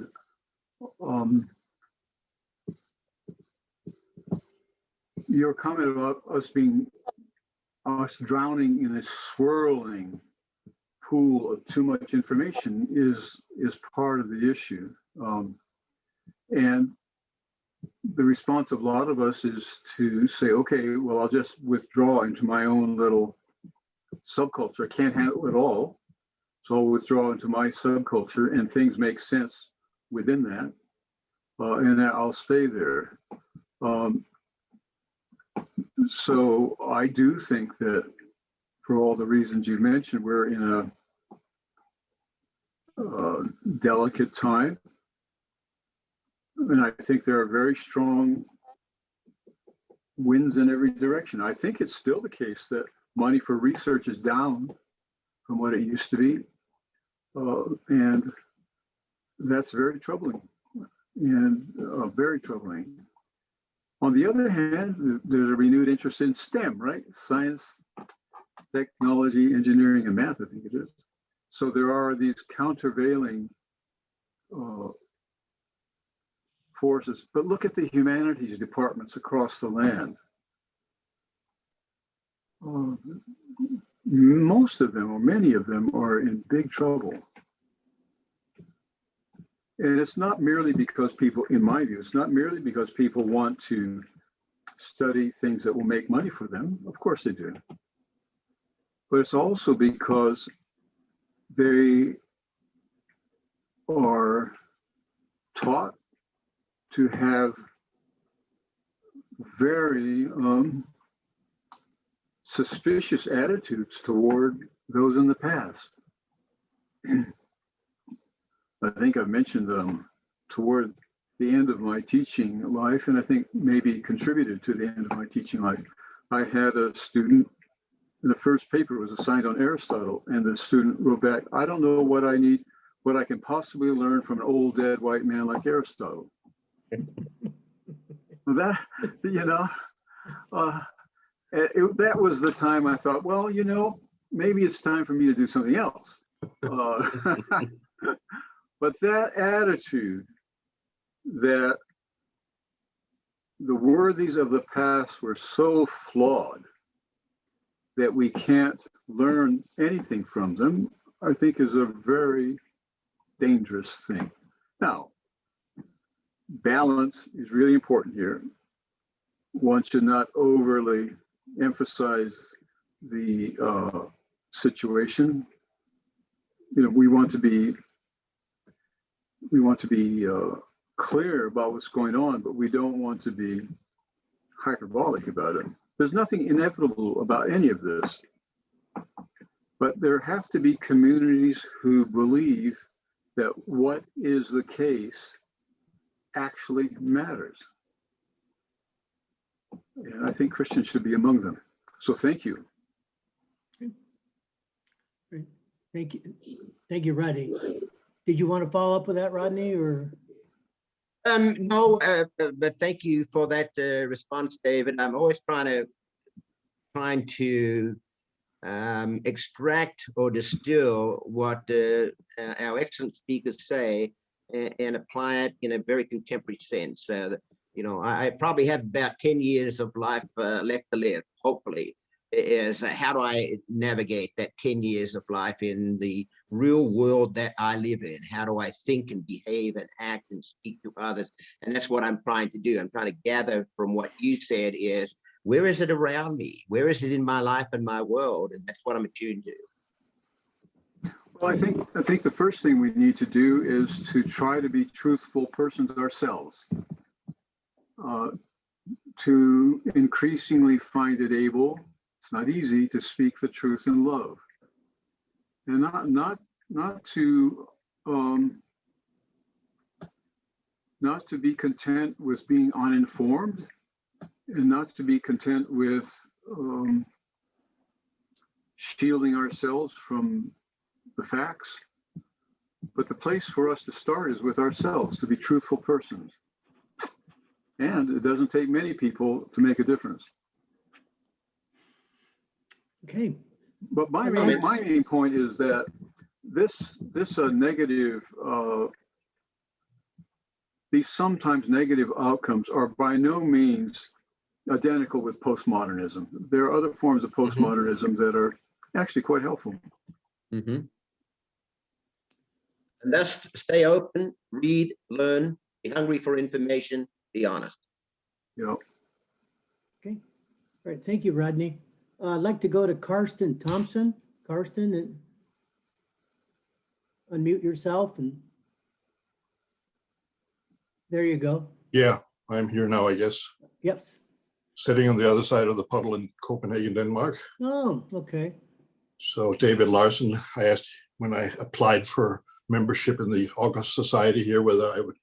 Your comment about us drowning in a swirling pool of too much information is part of the issue. And the response of a lot of us is to say, okay, well, I'll just withdraw into my own little subculture. I can't handle it all. So I'll withdraw into my subculture and things make sense within that. And I'll stay there. So I do think that for all the reasons you mentioned, we're in a delicate time. And I think there are very strong winds in every direction. I think it's still the case that money for research is down from what it used to be. And that's very troubling and very troubling. On the other hand, there's a renewed interest in STEM, right? Science, technology, engineering, and math, I think it is. So there are these countervailing forces. But look at the humanities departments across the land. Most of them, or many of them, are in big trouble. And it's not merely because people, in my view, it's not merely because people want to study things that will make money for them. Of course they do. But it's also because they are taught to have very suspicious attitudes toward those in the past. I think I've mentioned toward the end of my teaching life, and I think maybe contributed to the end of my teaching life. I had a student, the first paper was assigned on Aristotle, and the student wrote back, I don't know what I need, what I can possibly learn from an old dead white man like Aristotle. That, you know, that was the time I thought, well, you know, maybe it's time for me to do something else. But that attitude that the worthies of the past were so flawed that we can't learn anything from them, I think is a very dangerous thing. Now, balance is really important here. One should not overly emphasize the situation. You know, we want to be clear about what's going on, but we don't want to be hyperbolic about it. There's nothing inevitable about any of this, but there have to be communities who believe that what is the case actually matters. And I think Christians should be among them. So thank you. Thank you. Thank you, Rodney. Did you want to follow up with that, Rodney, or? No, but thank you for that response, David. I'm always trying to extract or distill what our excellent speakers say and apply it in a very contemporary sense. You know, I probably have about 10 years of life left to live, hopefully, is how do I navigate that 10 years of life in the real world that I live in? How do I think and behave and act and speak to others? And that's what I'm trying to do. I'm trying to gather from what you said is, where is it around me? Where is it in my life and my world? And that's what I'm attuned to. Well, I think the first thing we need to do is to try to be truthful persons ourselves. To increasingly find it able, it's not easy, to speak the truth in love, and not to be content with being uninformed, and not to be content with shielding ourselves from the facts. But the place for us to start is with ourselves, to be truthful persons. And it doesn't take many people to make a difference. Okay. But my main point is that this negative, these sometimes negative outcomes are by no means identical with postmodernism. There are other forms of postmodernism that are actually quite helpful. And thus, stay open, read, learn, be hungry for information, be honest. Yeah. Okay. All right. Thank you, Rodney. I'd like to go to Karsten Thompson. Karsten, and unmute yourself, and there you go. Yeah, I'm here now, I guess. Yep. Sitting on the other side of the puddle in Copenhagen, Denmark. Oh, okay. So David Larson, I asked when I applied for membership in the August Society here, whether I would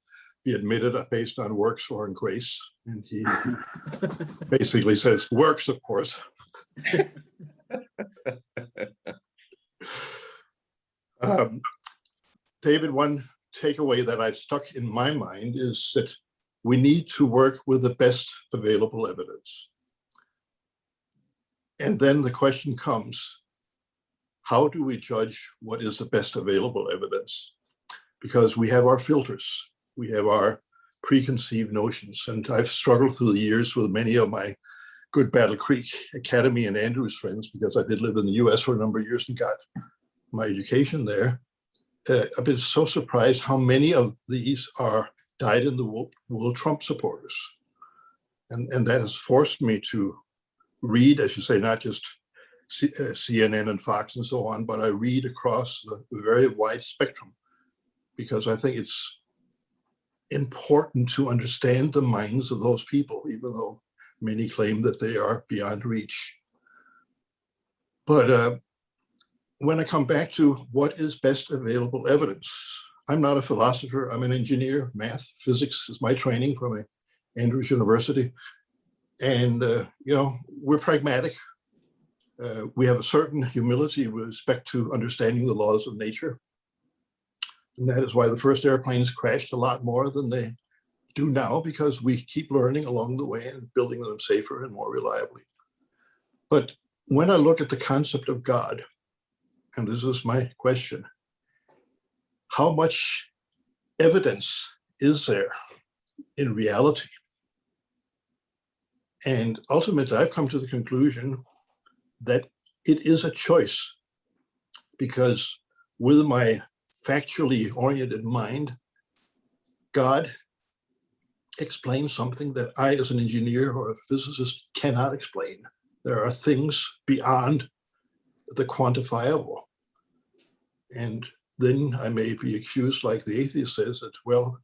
be admitted based on works or in grace. And he basically says, works, of course. David, one takeaway that I've stuck in my mind is that we need to work with the best available evidence. And then the question comes, how do we judge what is the best available evidence? Because we have our filters, we have our preconceived notions. And I've struggled through the years with many of my good Battle Creek Academy and Andrews friends, because I did live in the US for a number of years and got my education there. I've been so surprised how many of these are dyed in the wool Trump supporters. And that has forced me to read, as you say, not just CNN and Fox and so on, but I read across the very wide spectrum, because I think it's important to understand the minds of those people, even though many claim that they are beyond reach. But when I come back to what is best available evidence, I'm not a philosopher, I'm an engineer. Math, physics is my training from Andrews University. And, you know, we're pragmatic. We have a certain humility with respect to understanding the laws of nature. And that is why the first airplanes crashed a lot more than they do now, because we keep learning along the way and building them safer and more reliably. But when I look at the concept of God, and this is my question, how much evidence is there in reality? And ultimately, I've come to the conclusion that it is a choice, because with my factually oriented mind, God explain something that I, as an engineer or a physicist, cannot explain. There are things beyond the quantifiable. And then I may be accused, like the atheist says, that, well,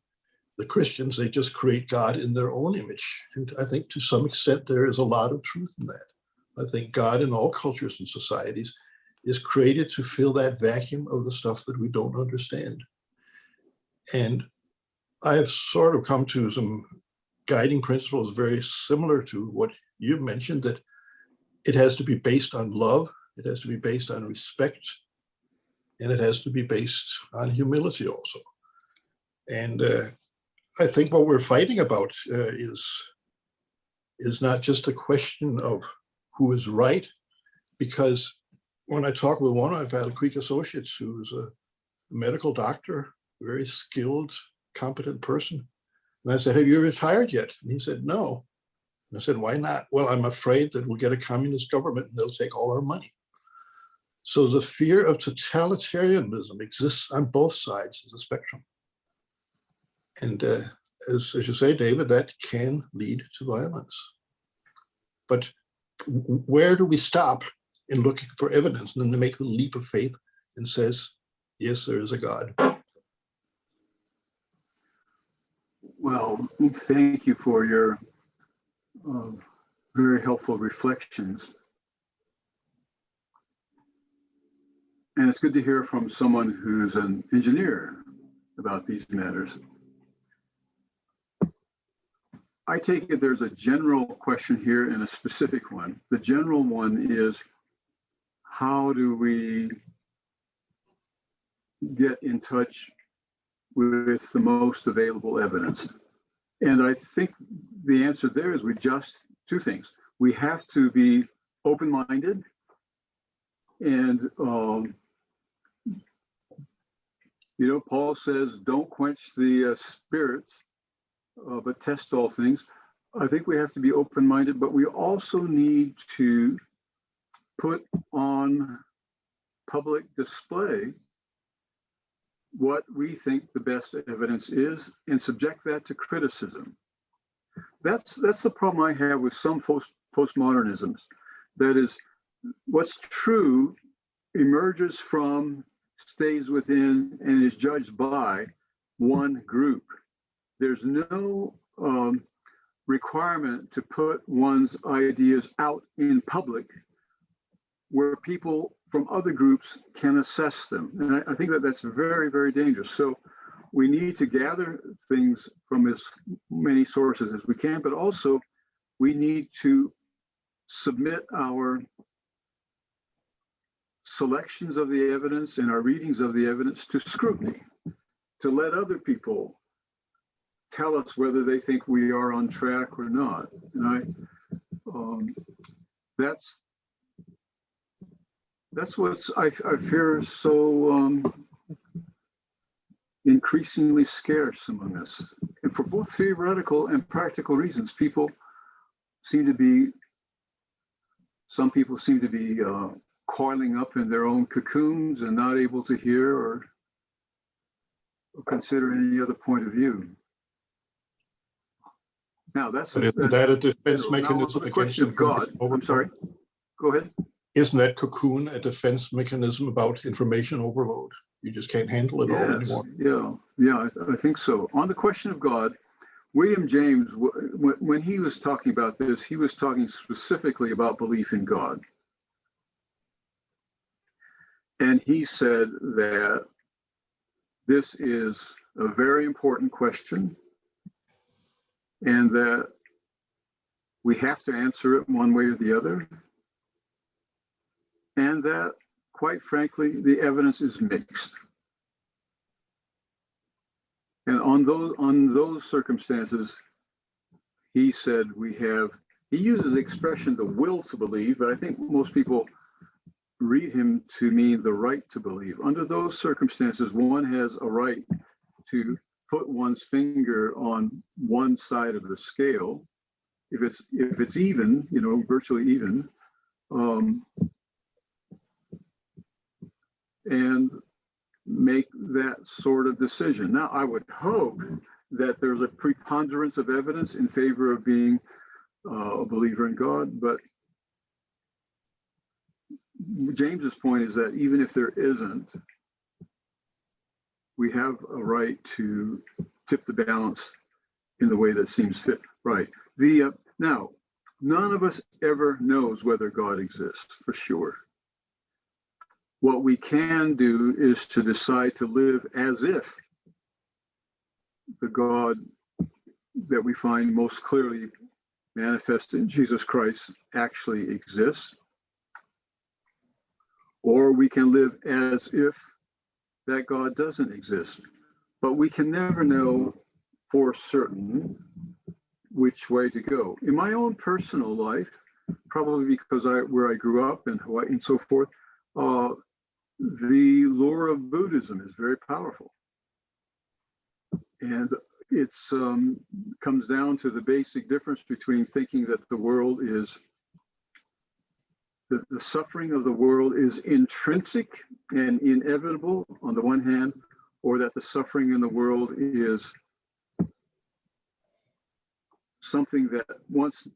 the Christians, they just create God in their own image. And I think to some extent there is a lot of truth in that. I think God in all cultures and societies is created to fill that vacuum of the stuff that we don't understand. And I've sort of come to some guiding principles very similar to what you mentioned, that it has to be based on love, it has to be based on respect, and it has to be based on humility also. And I think what we're fighting about is not just a question of who is right, because when I talk with one of my Battle Creek associates who's a medical doctor, very skilled, competent person, and I said, have you retired yet? And he said, no. And I said, why not? Well, I'm afraid that we'll get a communist government and they'll take all our money. So the fear of totalitarianism exists on both sides of the spectrum. And as you say, David, that can lead to violence. But where do we stop in looking for evidence and then to make the leap of faith and says, yes, there is a God? Well, thank you for your very helpful reflections. And it's good to hear from someone who's an engineer about these matters. I take it there's a general question here and a specific one. The general one is, how do we get in touch with the most available evidence? And I think the answer there is two things. We have to be open-minded, and Paul says, don't quench the spirits, but test all things. I think we have to be open-minded, but we also need to put on public display what we think the best evidence is and subject that to criticism. That's the problem I have with some postmodernisms. That is, what's true emerges from, stays within, and is judged by one group. There's no requirement to put one's ideas out in public where people from other groups can assess them. And I think that that's very, very dangerous. So we need to gather things from as many sources as we can, but also we need to submit our selections of the evidence and our readings of the evidence to scrutiny, to let other people tell us whether they think we are on track or not. And that's what I fear is so increasingly scarce among us. And for both theoretical and practical reasons, some people seem to be coiling up in their own cocoons and not able to hear or consider any other point of view. Now that's a defense mechanism the question of God. I'm sorry. Go ahead. Isn't that cocoon a defense mechanism about information overload? You just can't handle it all anymore. Yeah, I think so. On the question of God, William James, when he was talking about this, he was talking specifically about belief in God. And he said that this is a very important question and that we have to answer it one way or the other. And that, quite frankly, the evidence is mixed. And on those circumstances, he said he uses the expression the will to believe, but I think most people read him to mean the right to believe. Under those circumstances, one has a right to put one's finger on one side of the scale, if it's even, virtually even, and make that sort of decision. Now, I would hope that there's a preponderance of evidence in favor of being a believer in God. But James's point is that even if there isn't, we have a right to tip the balance in the way that seems fit. Right. Now, none of us ever knows whether God exists for sure. What we can do is to decide to live as if the God that we find most clearly manifested in Jesus Christ actually exists. Or we can live as if that God doesn't exist. But we can never know for certain which way to go. In my own personal life, probably because where I grew up in Hawaii and so forth, the lure of Buddhism is very powerful. And it's comes down to the basic difference between thinking that the world is, that the suffering of the world is intrinsic and inevitable on the one hand, or that the suffering in the world is something that once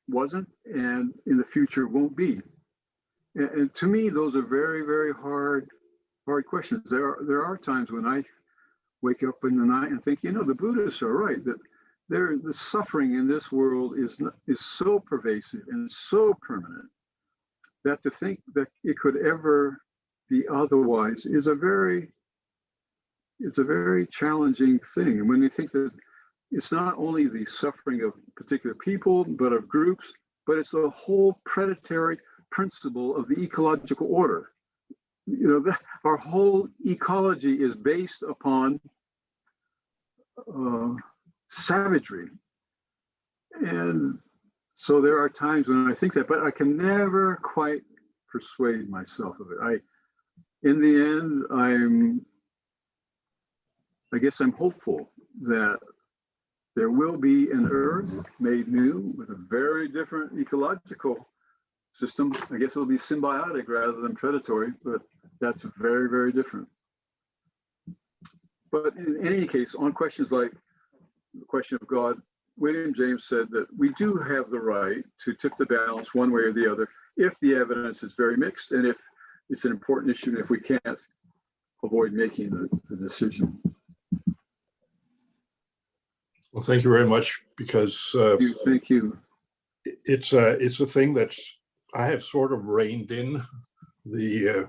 wasn't and in the future won't be. And to me, those are very, very hard questions. There are times when I wake up in the night and think, the Buddhists are right, that the suffering in this world is so pervasive and so permanent that to think that it could ever be otherwise is a very challenging thing. And when you think that it's not only the suffering of particular people, but of groups, but it's the whole predatory principle of the ecological order. Our whole ecology is based upon savagery. And so there are times when I think that, but I can never quite persuade myself of it. In the end, I guess I'm hopeful that there will be an earth made new with a very different ecological system. I guess it'll be symbiotic rather than predatory, but that's very, very different. But in any case, on questions like the question of God, William James said that we do have the right to tip the balance one way or the other if the evidence is very mixed and if it's an important issue and if we can't avoid making the decision. Well, thank you very much, because Thank you. It's a thing that's, I have sort of reined in the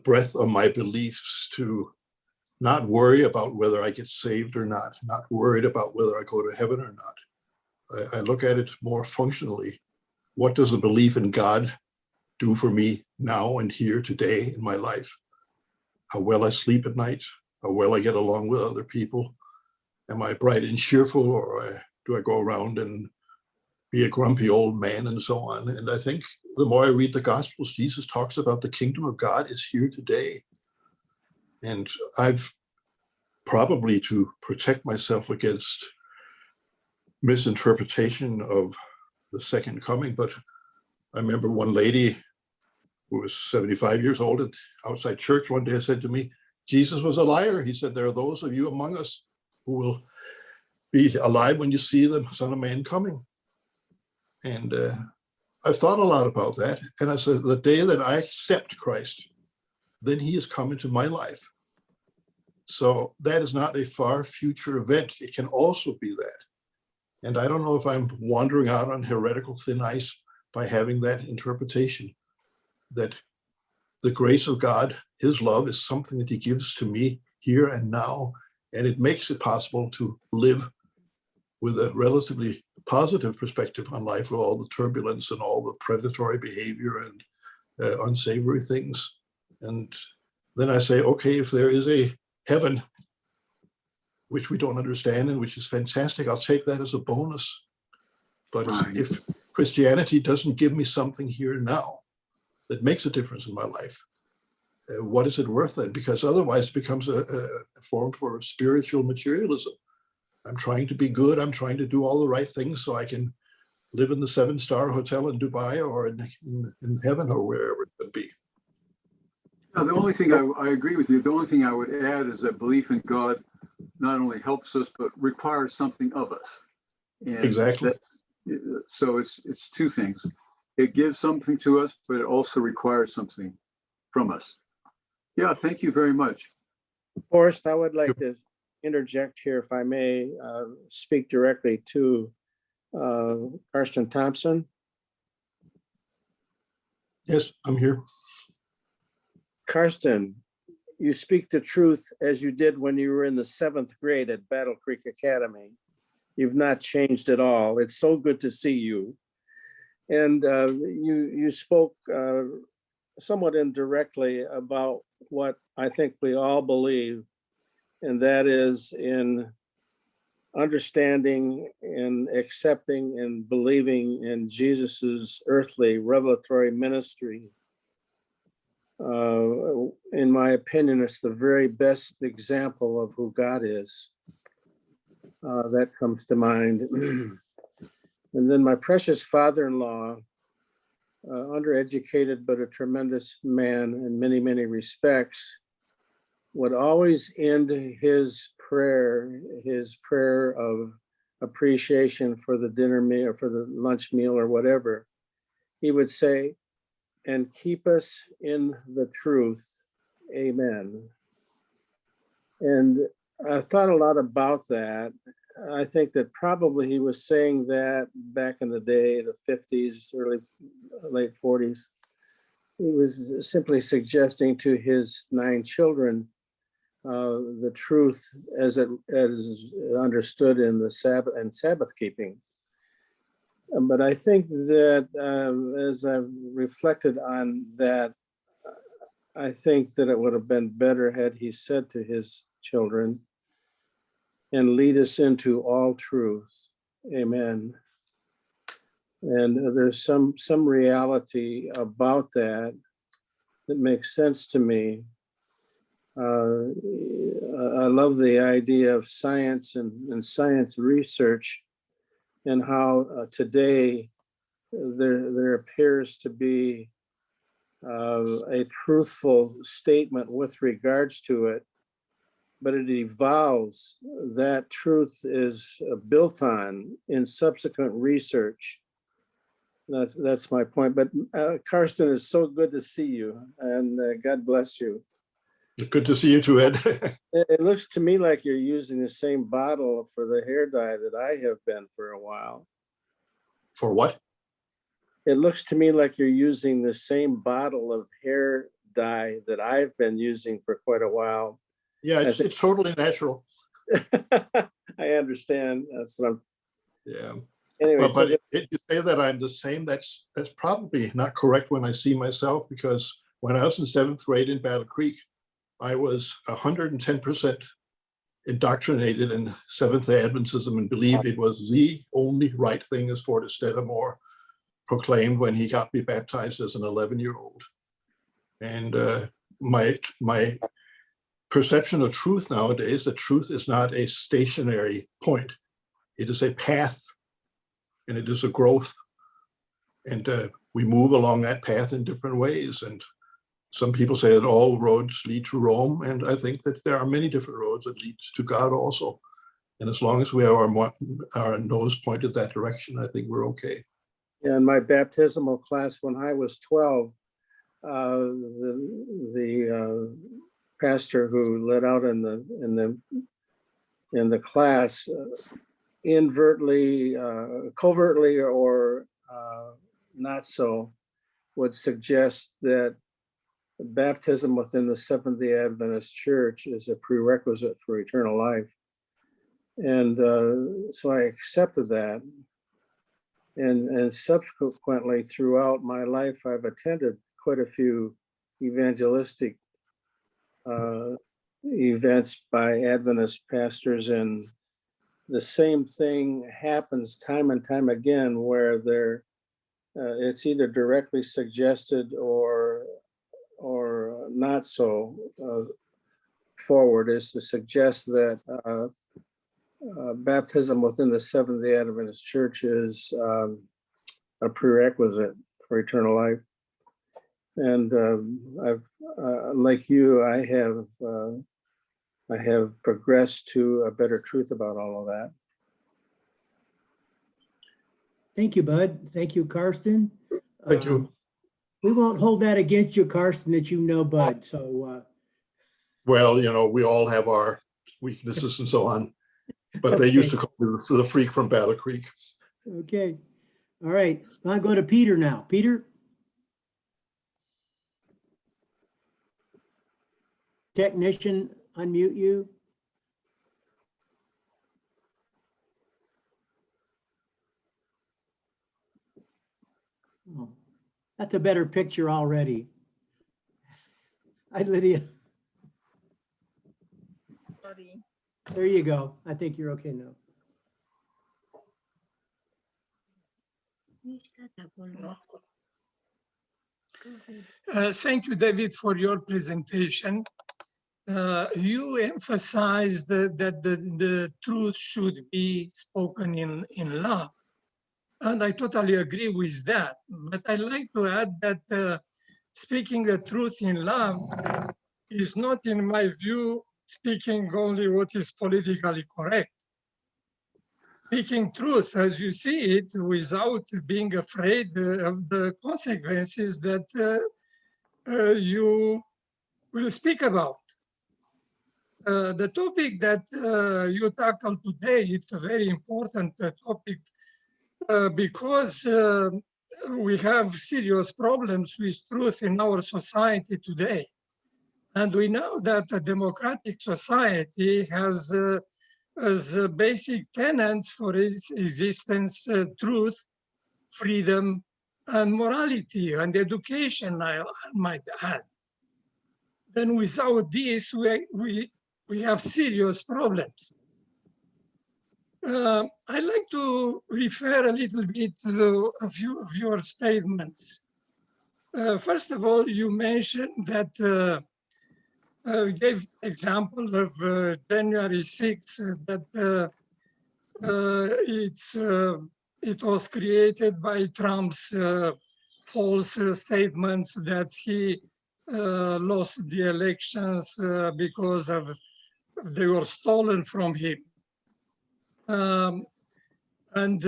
breadth of my beliefs to not worry about whether I get saved or not worried about whether I go to heaven or not. I look at it more functionally. What does a belief in God do for me now and here today in my life? How well I sleep at night, how well I get along with other people. Am I bright and cheerful, or do I go around and be a grumpy old man and so on? And I think the more I read the Gospels, Jesus talks about the kingdom of God is here today. And I've probably, to protect myself against misinterpretation of the second coming, but I remember one lady who was 75 years old at outside church one day said to me, Jesus was a liar. He said, there are those of you among us who will be alive when you see the Son of Man coming. And I've thought a lot about that. And I said, the day that I accept Christ, then he is come into my life. So that is not a far future event. It can also be that. And I don't know if I'm wandering out on heretical thin ice by having that interpretation, that the grace of God, his love, is something that he gives to me here and now. And it makes it possible to live with a relatively positive perspective on life, with all the turbulence and all the predatory behavior and unsavory things. And then I say, okay, if there is a heaven, which we don't understand and which is fantastic, I'll take that as a bonus. But Right. If Christianity doesn't give me something here and now that makes a difference in my life, what is it worth then? Because otherwise it becomes a form for spiritual materialism. I'm trying to be good. I'm trying to do all the right things so I can live in the 7-star hotel in Dubai or in heaven or wherever it could be. Now, the only thing I agree with you, the only thing I would add is that belief in God not only helps us, but requires something of us. And Exactly. so it's two things. It gives something to us, but it also requires something from us. Yeah, thank you very much. Forrest, I would like to interject here, if I may, speak directly to Karsten Thompson. Yes, I'm here. Karsten, you speak the truth as you did when you were in the 7th grade at Battle Creek Academy. You've not changed at all. It's so good to see you. And you spoke somewhat indirectly about what I think we all believe, and that is in understanding and accepting and believing in Jesus's earthly revelatory ministry. In my opinion, it's the very best example of who God is. That comes to mind. And then my precious father-in-law, undereducated, but a tremendous man in many, many respects, would always end his prayer of appreciation for the dinner meal or for the lunch meal or whatever. He would say, "And keep us in the truth. Amen." And I thought a lot about that. I think that probably he was saying that back in the day, the 50s, late 40s. He was simply suggesting to his 9 children the truth as understood in the Sabbath and Sabbath keeping. But I think that as I've reflected on that, I think that it would have been better had he said to his children, "And lead us into all truth." Amen. And there's some reality about that makes sense to me. I love the idea of science and science research, and how today there appears to be a truthful statement with regards to it, but it evolves. That truth is built on in subsequent research. That's my point. But Karsten, it's so good to see you, and God bless you. Good to see you too, Ed. It looks to me like you're using the same bottle for the hair dye that I have been for a while. For what? It looks to me like you're using the same bottle of hair dye that I've been using for quite a while. Yeah, it's totally natural. I understand. That's what I'm. Yeah. Anyway, But you say that I'm the same. That's probably not correct when I see myself, because when I was in 7th grade in Battle Creek, I was 110% indoctrinated in Seventh-day Adventism and believed it was the only right thing, as Forrest Moore proclaimed when he got me baptized as an 11-year-old. And my perception of truth nowadays, that truth is not a stationary point. It is a path, and it is a growth. And we move along that path in different ways. And some people say that all roads lead to Rome. And I think that there are many different roads that lead to God also. And as long as we have our nose pointed that direction, I think we're okay. Yeah, in my baptismal class when I was 12, the pastor who led out in the class inadvertently, covertly, or not so, would suggest that baptism within the Seventh-day Adventist Church is a prerequisite for eternal life. And so I accepted that. And subsequently, throughout my life, I've attended quite a few evangelistic events by Adventist pastors, and the same thing happens time and time again, where it's either directly suggested or not so forward, is to suggest that baptism within the Seventh-day Adventist Church is a prerequisite for eternal life. And I've, like you, I have I have progressed to a better truth about all of that. Thank you, Bud. Thank you, Karsten. Thank you. We won't hold that against you, Karsten, that you know Bud. So, Well, you know, we all have our weaknesses and so on, but they used to call me the freak from Battle Creek. okay. All right. I'll go to Peter now. Peter? Technician, unmute you. Oh, that's a better picture already. Hi, Lydia. Sorry. There you go. I think you're okay now. Thank you, David, for your presentation. You emphasized that the truth should be spoken in love. And I totally agree with that. But I'd like to add that speaking the truth in love is not, in my view, speaking only what is politically correct. Speaking truth as you see it without being afraid of the consequences that you will speak about. The topic that you tackle today, it's a very important topic because we have serious problems with truth in our society today. And we know that a democratic society has as basic tenets for its existence, truth, freedom, and morality, and education, I might add. Then without this, we have serious problems. I'd like to refer a little bit to a few of your statements. First of all, you mentioned that you gave example of January 6th, that it was created by Trump's false statements that he lost the elections because they were stolen from him. And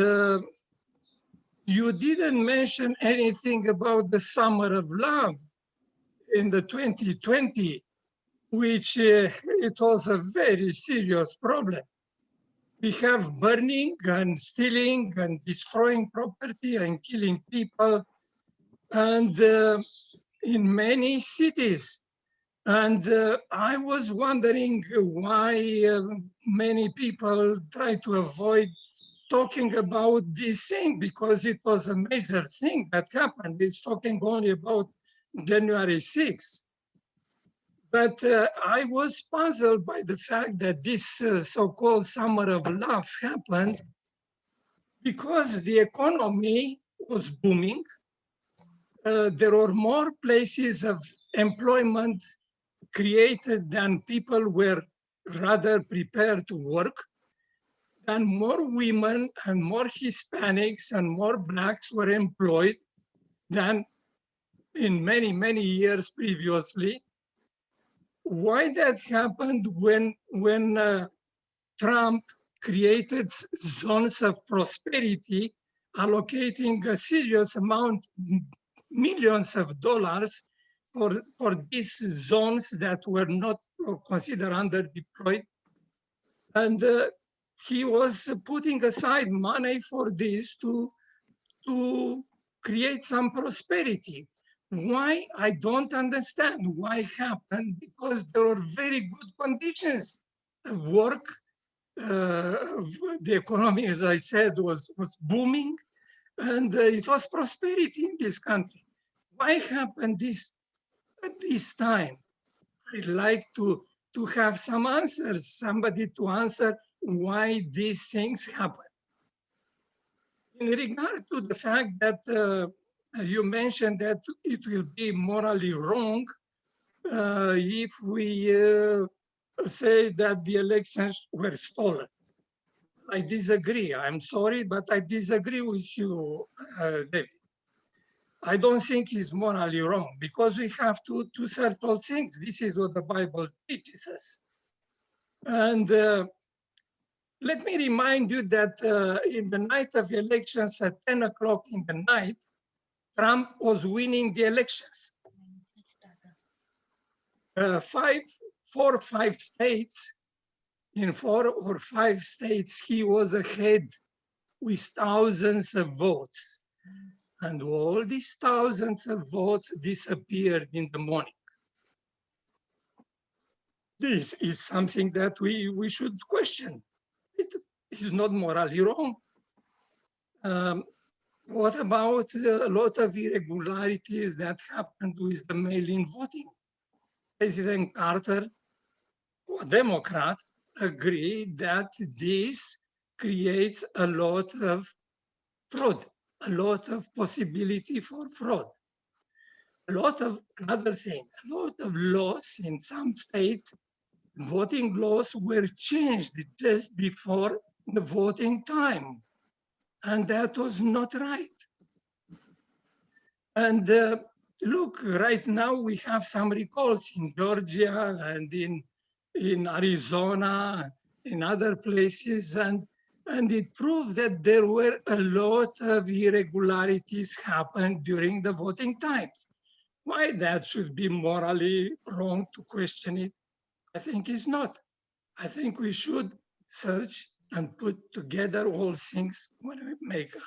you didn't mention anything about the Summer of Love in the 2020, which it was a very serious problem. We have burning and stealing and destroying property and killing people, and in many cities. And I was wondering why many people try to avoid talking about this thing, because it was a major thing that happened. It's talking only about January 6th. But I was puzzled by the fact that this so-called Summer of Love happened because the economy was booming. There were more places of employment created than people were rather prepared to work, and more women and more Hispanics and more Blacks were employed than in many, many years previously. Why that happened when Trump created zones of prosperity, allocating a serious amount, millions of dollars for these zones that were not considered underdeployed. And he was putting aside money for this to create some prosperity. Why? I don't understand why it happened, because there were very good conditions of work. The economy, as I said, was booming, and it was prosperity in this country. Why happened this at this time? I'd like to have some answers, somebody to answer why these things happen. In regard to the fact that you mentioned that it will be morally wrong if we say that the elections were stolen. I disagree. I'm sorry, but I disagree with you, David. I don't think it's morally wrong, because we have to circle things. This is what the Bible teaches us. And let me remind you that in the night of elections at 10 o'clock in the night, Trump was winning the elections. 4 or 5 states, in 4 or 5 states, he was ahead with thousands of votes. And all these thousands of votes disappeared in the morning. This is something that we should question. It is not morally wrong. What about a lot of irregularities that happened with the mail-in voting? President Carter, a Democrat, agreed that this creates a lot of fraud, a lot of possibility for fraud. A lot of other things, a lot of laws in some states, voting laws were changed just before the voting time. And that was not right. And look, right now we have some recalls in Georgia and in Arizona, in other places, and it proved that there were a lot of irregularities happened during the voting times. Why that should be morally wrong to question it, I think is not. I think we should search and put together all things when we make up.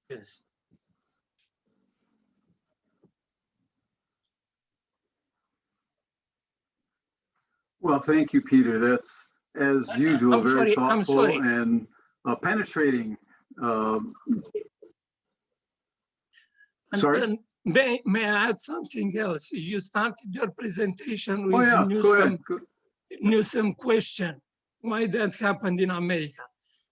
Yes. Well, thank you, Peter. That's, as usual, I'm very sorry, I'm thoughtful sorry. and penetrating. And Sorry? then may I add something else? You started your presentation with Oh, yeah, go ahead. Newsom question, why that happened in America?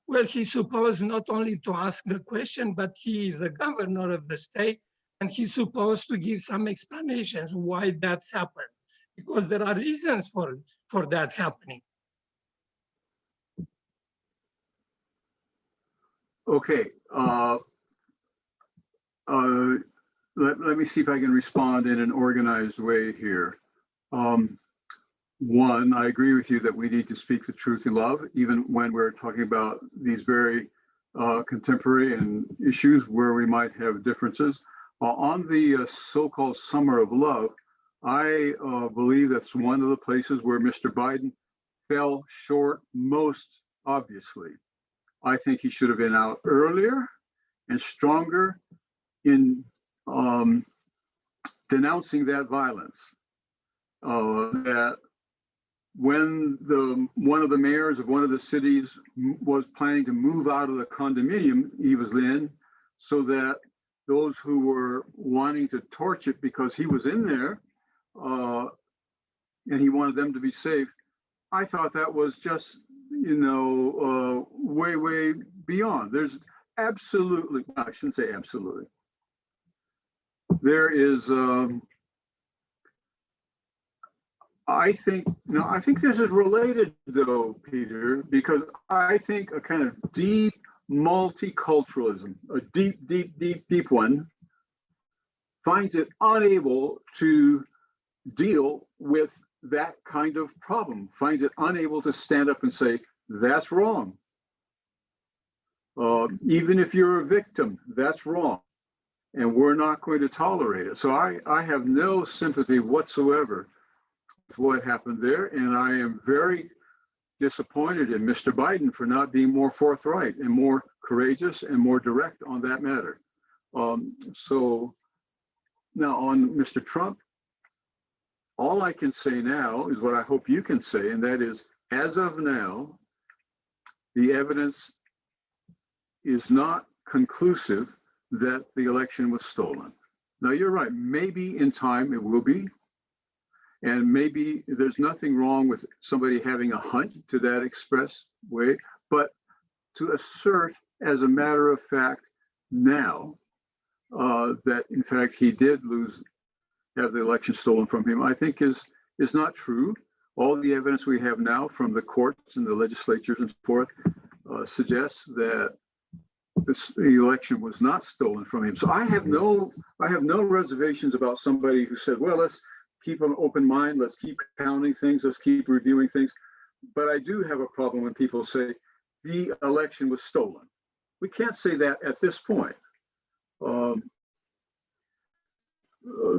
Well, he's supposed not only to ask the question, but he is the governor of the state, and he's supposed to give some explanations why that happened, because there are reasons for that happening. Okay. Let me see if I can respond in an organized way here. One, I agree with you that we need to speak the truth in love, even when we're talking about these very contemporary and issues where we might have differences. On the so-called summer of love, I believe that's one of the places where Mr. Biden fell short most obviously. I think he should have been out earlier and stronger in denouncing that violence. That when one of the mayors of one of the cities was planning to move out of the condominium he was in, so that those who were wanting to torch it because he was in there and he wanted them to be safe, I thought that was just, way, way beyond. There's absolutely, I shouldn't say absolutely. There is, I think this is related though, Peter, because I think a kind of deep multiculturalism, a deep one, finds it unable to deal with that kind of problem, finds it unable to stand up and say, that's wrong. Even if you're a victim, that's wrong. And we're not going to tolerate it. So I have no sympathy whatsoever with what happened there. And I am very disappointed in Mr. Biden for not being more forthright and more courageous and more direct on that matter. So now on Mr. Trump, all I can say now is what I hope you can say, and that is, as of now, the evidence is not conclusive that the election was stolen. Now, you're right, maybe in time it will be, and maybe there's nothing wrong with somebody having a hunch to that express way, but to assert as a matter of fact now that in fact he did have the election stolen from him, I think is not true. All the evidence we have now from the courts and the legislatures and so forth suggests that the election was not stolen from him. So I have no reservations about somebody who said, well, let's keep an open mind, let's keep counting things, let's keep reviewing things. But I do have a problem when people say the election was stolen. We can't say that at this point.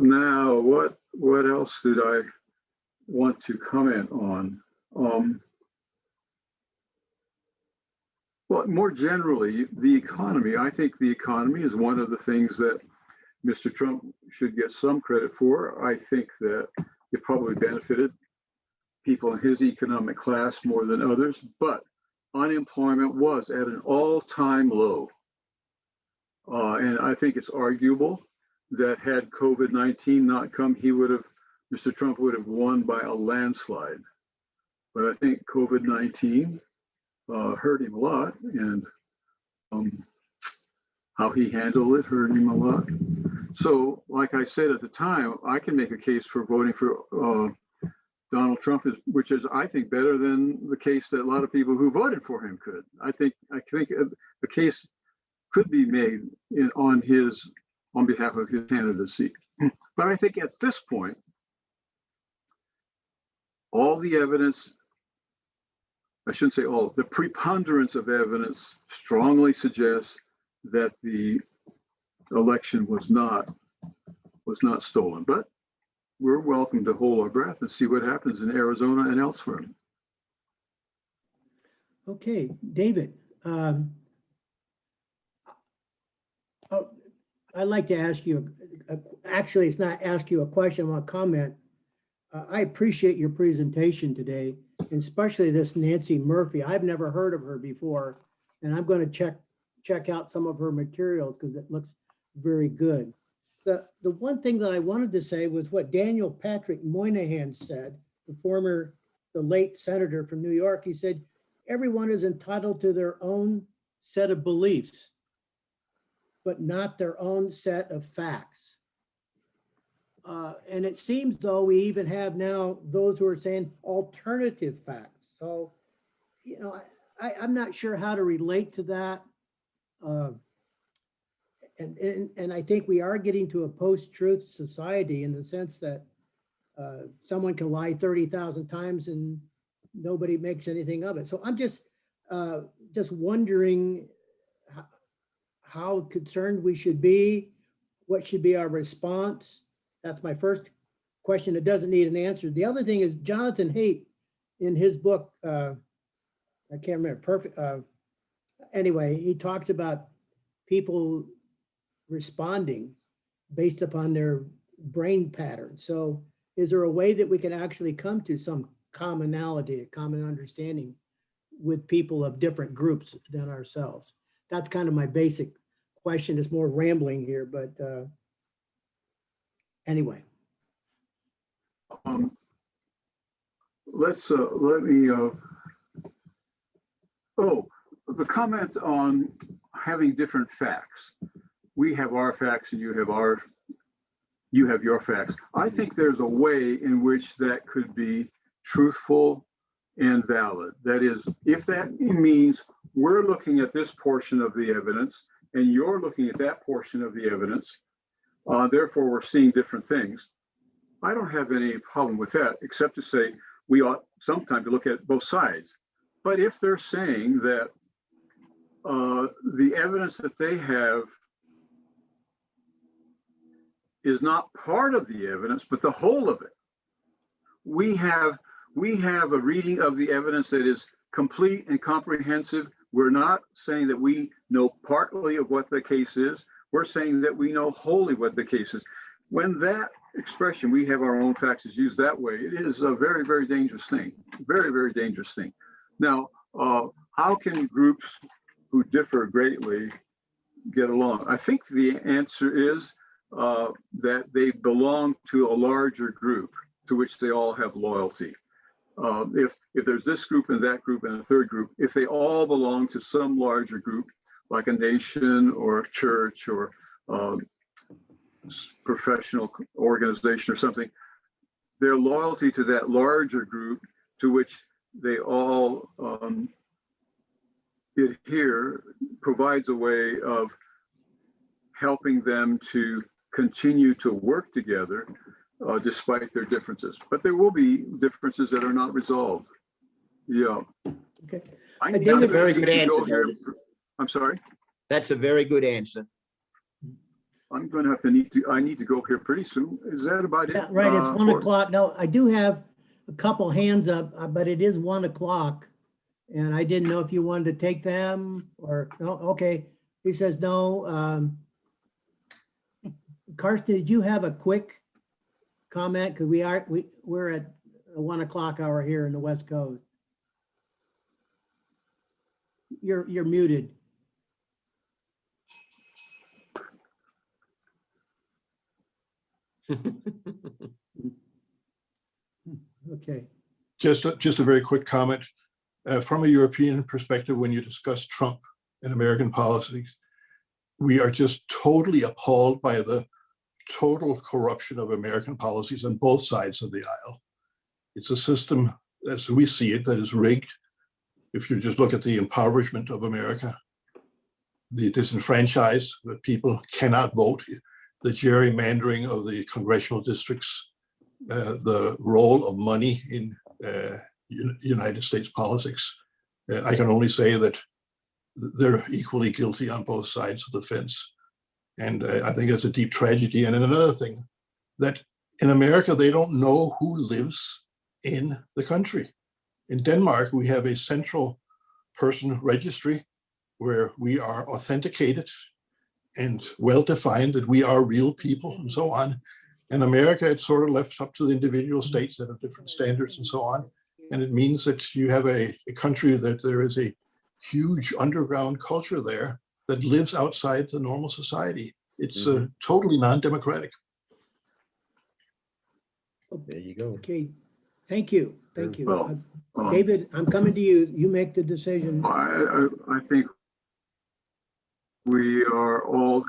Now, what else did I want to comment on? Well, more generally, the economy. I think the economy is one of the things that Mr. Trump should get some credit for. I think that it probably benefited people in his economic class more than others, but unemployment was at an all-time low. And I think it's arguable that had COVID-19 not come, Mr. Trump would have won by a landslide. But I think COVID-19 hurt him a lot, and how he handled it hurt him a lot. So, like I said at the time, I can make a case for voting for Donald Trump, which is, I think, better than the case that a lot of people who voted for him could. I think the case could be made on behalf of his candidacy. But I think at this point, all the evidence, I shouldn't say all, the preponderance of evidence strongly suggests that the election was not stolen. But we're welcome to hold our breath and see what happens in Arizona and elsewhere. Okay, David. I'd like to ask you, actually, it's not ask you a question, I want to comment. I appreciate your presentation today, and especially this Nancy Murphy. I've never heard of her before, and I'm going to check out some of her materials because it looks very good. The one thing that I wanted to say was what Daniel Patrick Moynihan said, the late senator from New York. He said, everyone is entitled to their own set of beliefs, but not their own set of facts. And it seems though we even have now those who are saying alternative facts. So, you know, I'm not sure how to relate to that. And I think we are getting to a post-truth society in the sense that someone can lie 30,000 times and nobody makes anything of it. So I'm just wondering how concerned we should be, what should be our response. That's my first question. It doesn't need an answer. The other thing is Jonathan Haidt in his book, I can't remember, anyway, he talks about people responding based upon their brain pattern. So is there a way that we can actually come to some commonality, a common understanding with people of different groups than ourselves? That's kind of my basic question. It's more rambling here, but anyway. The comment on having different facts. We have our facts and you have your facts. I think there's a way in which that could be truthful and valid. That is, if that means we're looking at this portion of the evidence and you're looking at that portion of the evidence, therefore we're seeing different things. I don't have any problem with that, except to say we ought sometime to look at both sides. But if they're saying that the evidence that they have is not part of the evidence, but the whole of it, we have a reading of the evidence that is complete and comprehensive. We're not saying that we know partly of what the case is. We're saying that we know wholly what the case is. When that expression, we have our own facts, is used that way, it is a very, very dangerous thing. Very, very dangerous thing. Now, how can groups who differ greatly get along? I think the answer is that they belong to a larger group to which they all have loyalty. If there's this group and that group and a third group, if they all belong to some larger group, like a nation or a church or professional organization or something, their loyalty to that larger group to which they all adhere provides a way of helping them to continue to work together despite their differences. But there will be differences that are not resolved. Yeah. Okay. I That's need a to very good go answer, here. David. I'm sorry. That's a very good answer. I'm going to I need to go here pretty soon. Is that about it? Yeah, right, it's 1 for- o'clock. No, I do have a couple hands up, but it is 1 o'clock. And I didn't know if you wanted to take them or, no, okay. He says no. Karsten, did you have a quick comment? Because we're at a 1 o'clock hour here in the West Coast. You're muted. Okay. Just a very quick comment. From a European perspective, when you discuss Trump and American policies, we are just totally appalled by the total corruption of American policies on both sides of the aisle. It's a system, as we see it, that is rigged. If you just look at the impoverishment of America, the disenfranchised, that people cannot vote, the gerrymandering of the congressional districts, the role of money in United States politics. I can only say that they're equally guilty on both sides of the fence. And I think it's a deep tragedy. And another thing, that in America, they don't know who lives in the country. In Denmark, we have a central person registry where we are authenticated and well-defined that we are real people and so on. In America, it's sort of left up to the individual states that have different standards and so on. And it means that you have a country that there is a huge underground culture there that lives outside the normal society. It's totally non-democratic. There you go. Okay, thank you, thank you. Well, David, I'm coming to you. You make the decision. I think we are all,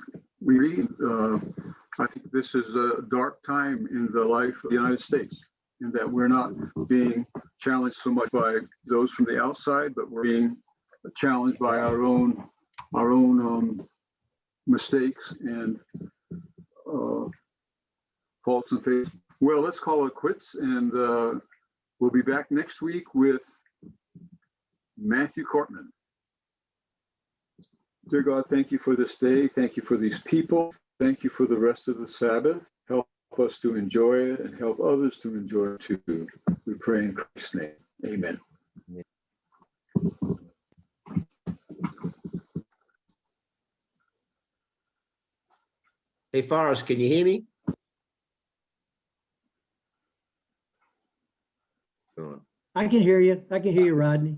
I think this is a dark time in the life of the United States, in that we're not being challenged so much by those from the outside, but we're being challenged by our own mistakes and faults and faith. Well, let's call it quits, and we'll be back next week with Matthew Cortman. Dear God, thank you for this day. Thank you for these people. Thank you for the rest of the Sabbath. Help us to enjoy it and help others to enjoy it too. We pray in Christ's name. Amen. Hey, Forrest, can you hear me? I can hear you. I can hear you, Rodney.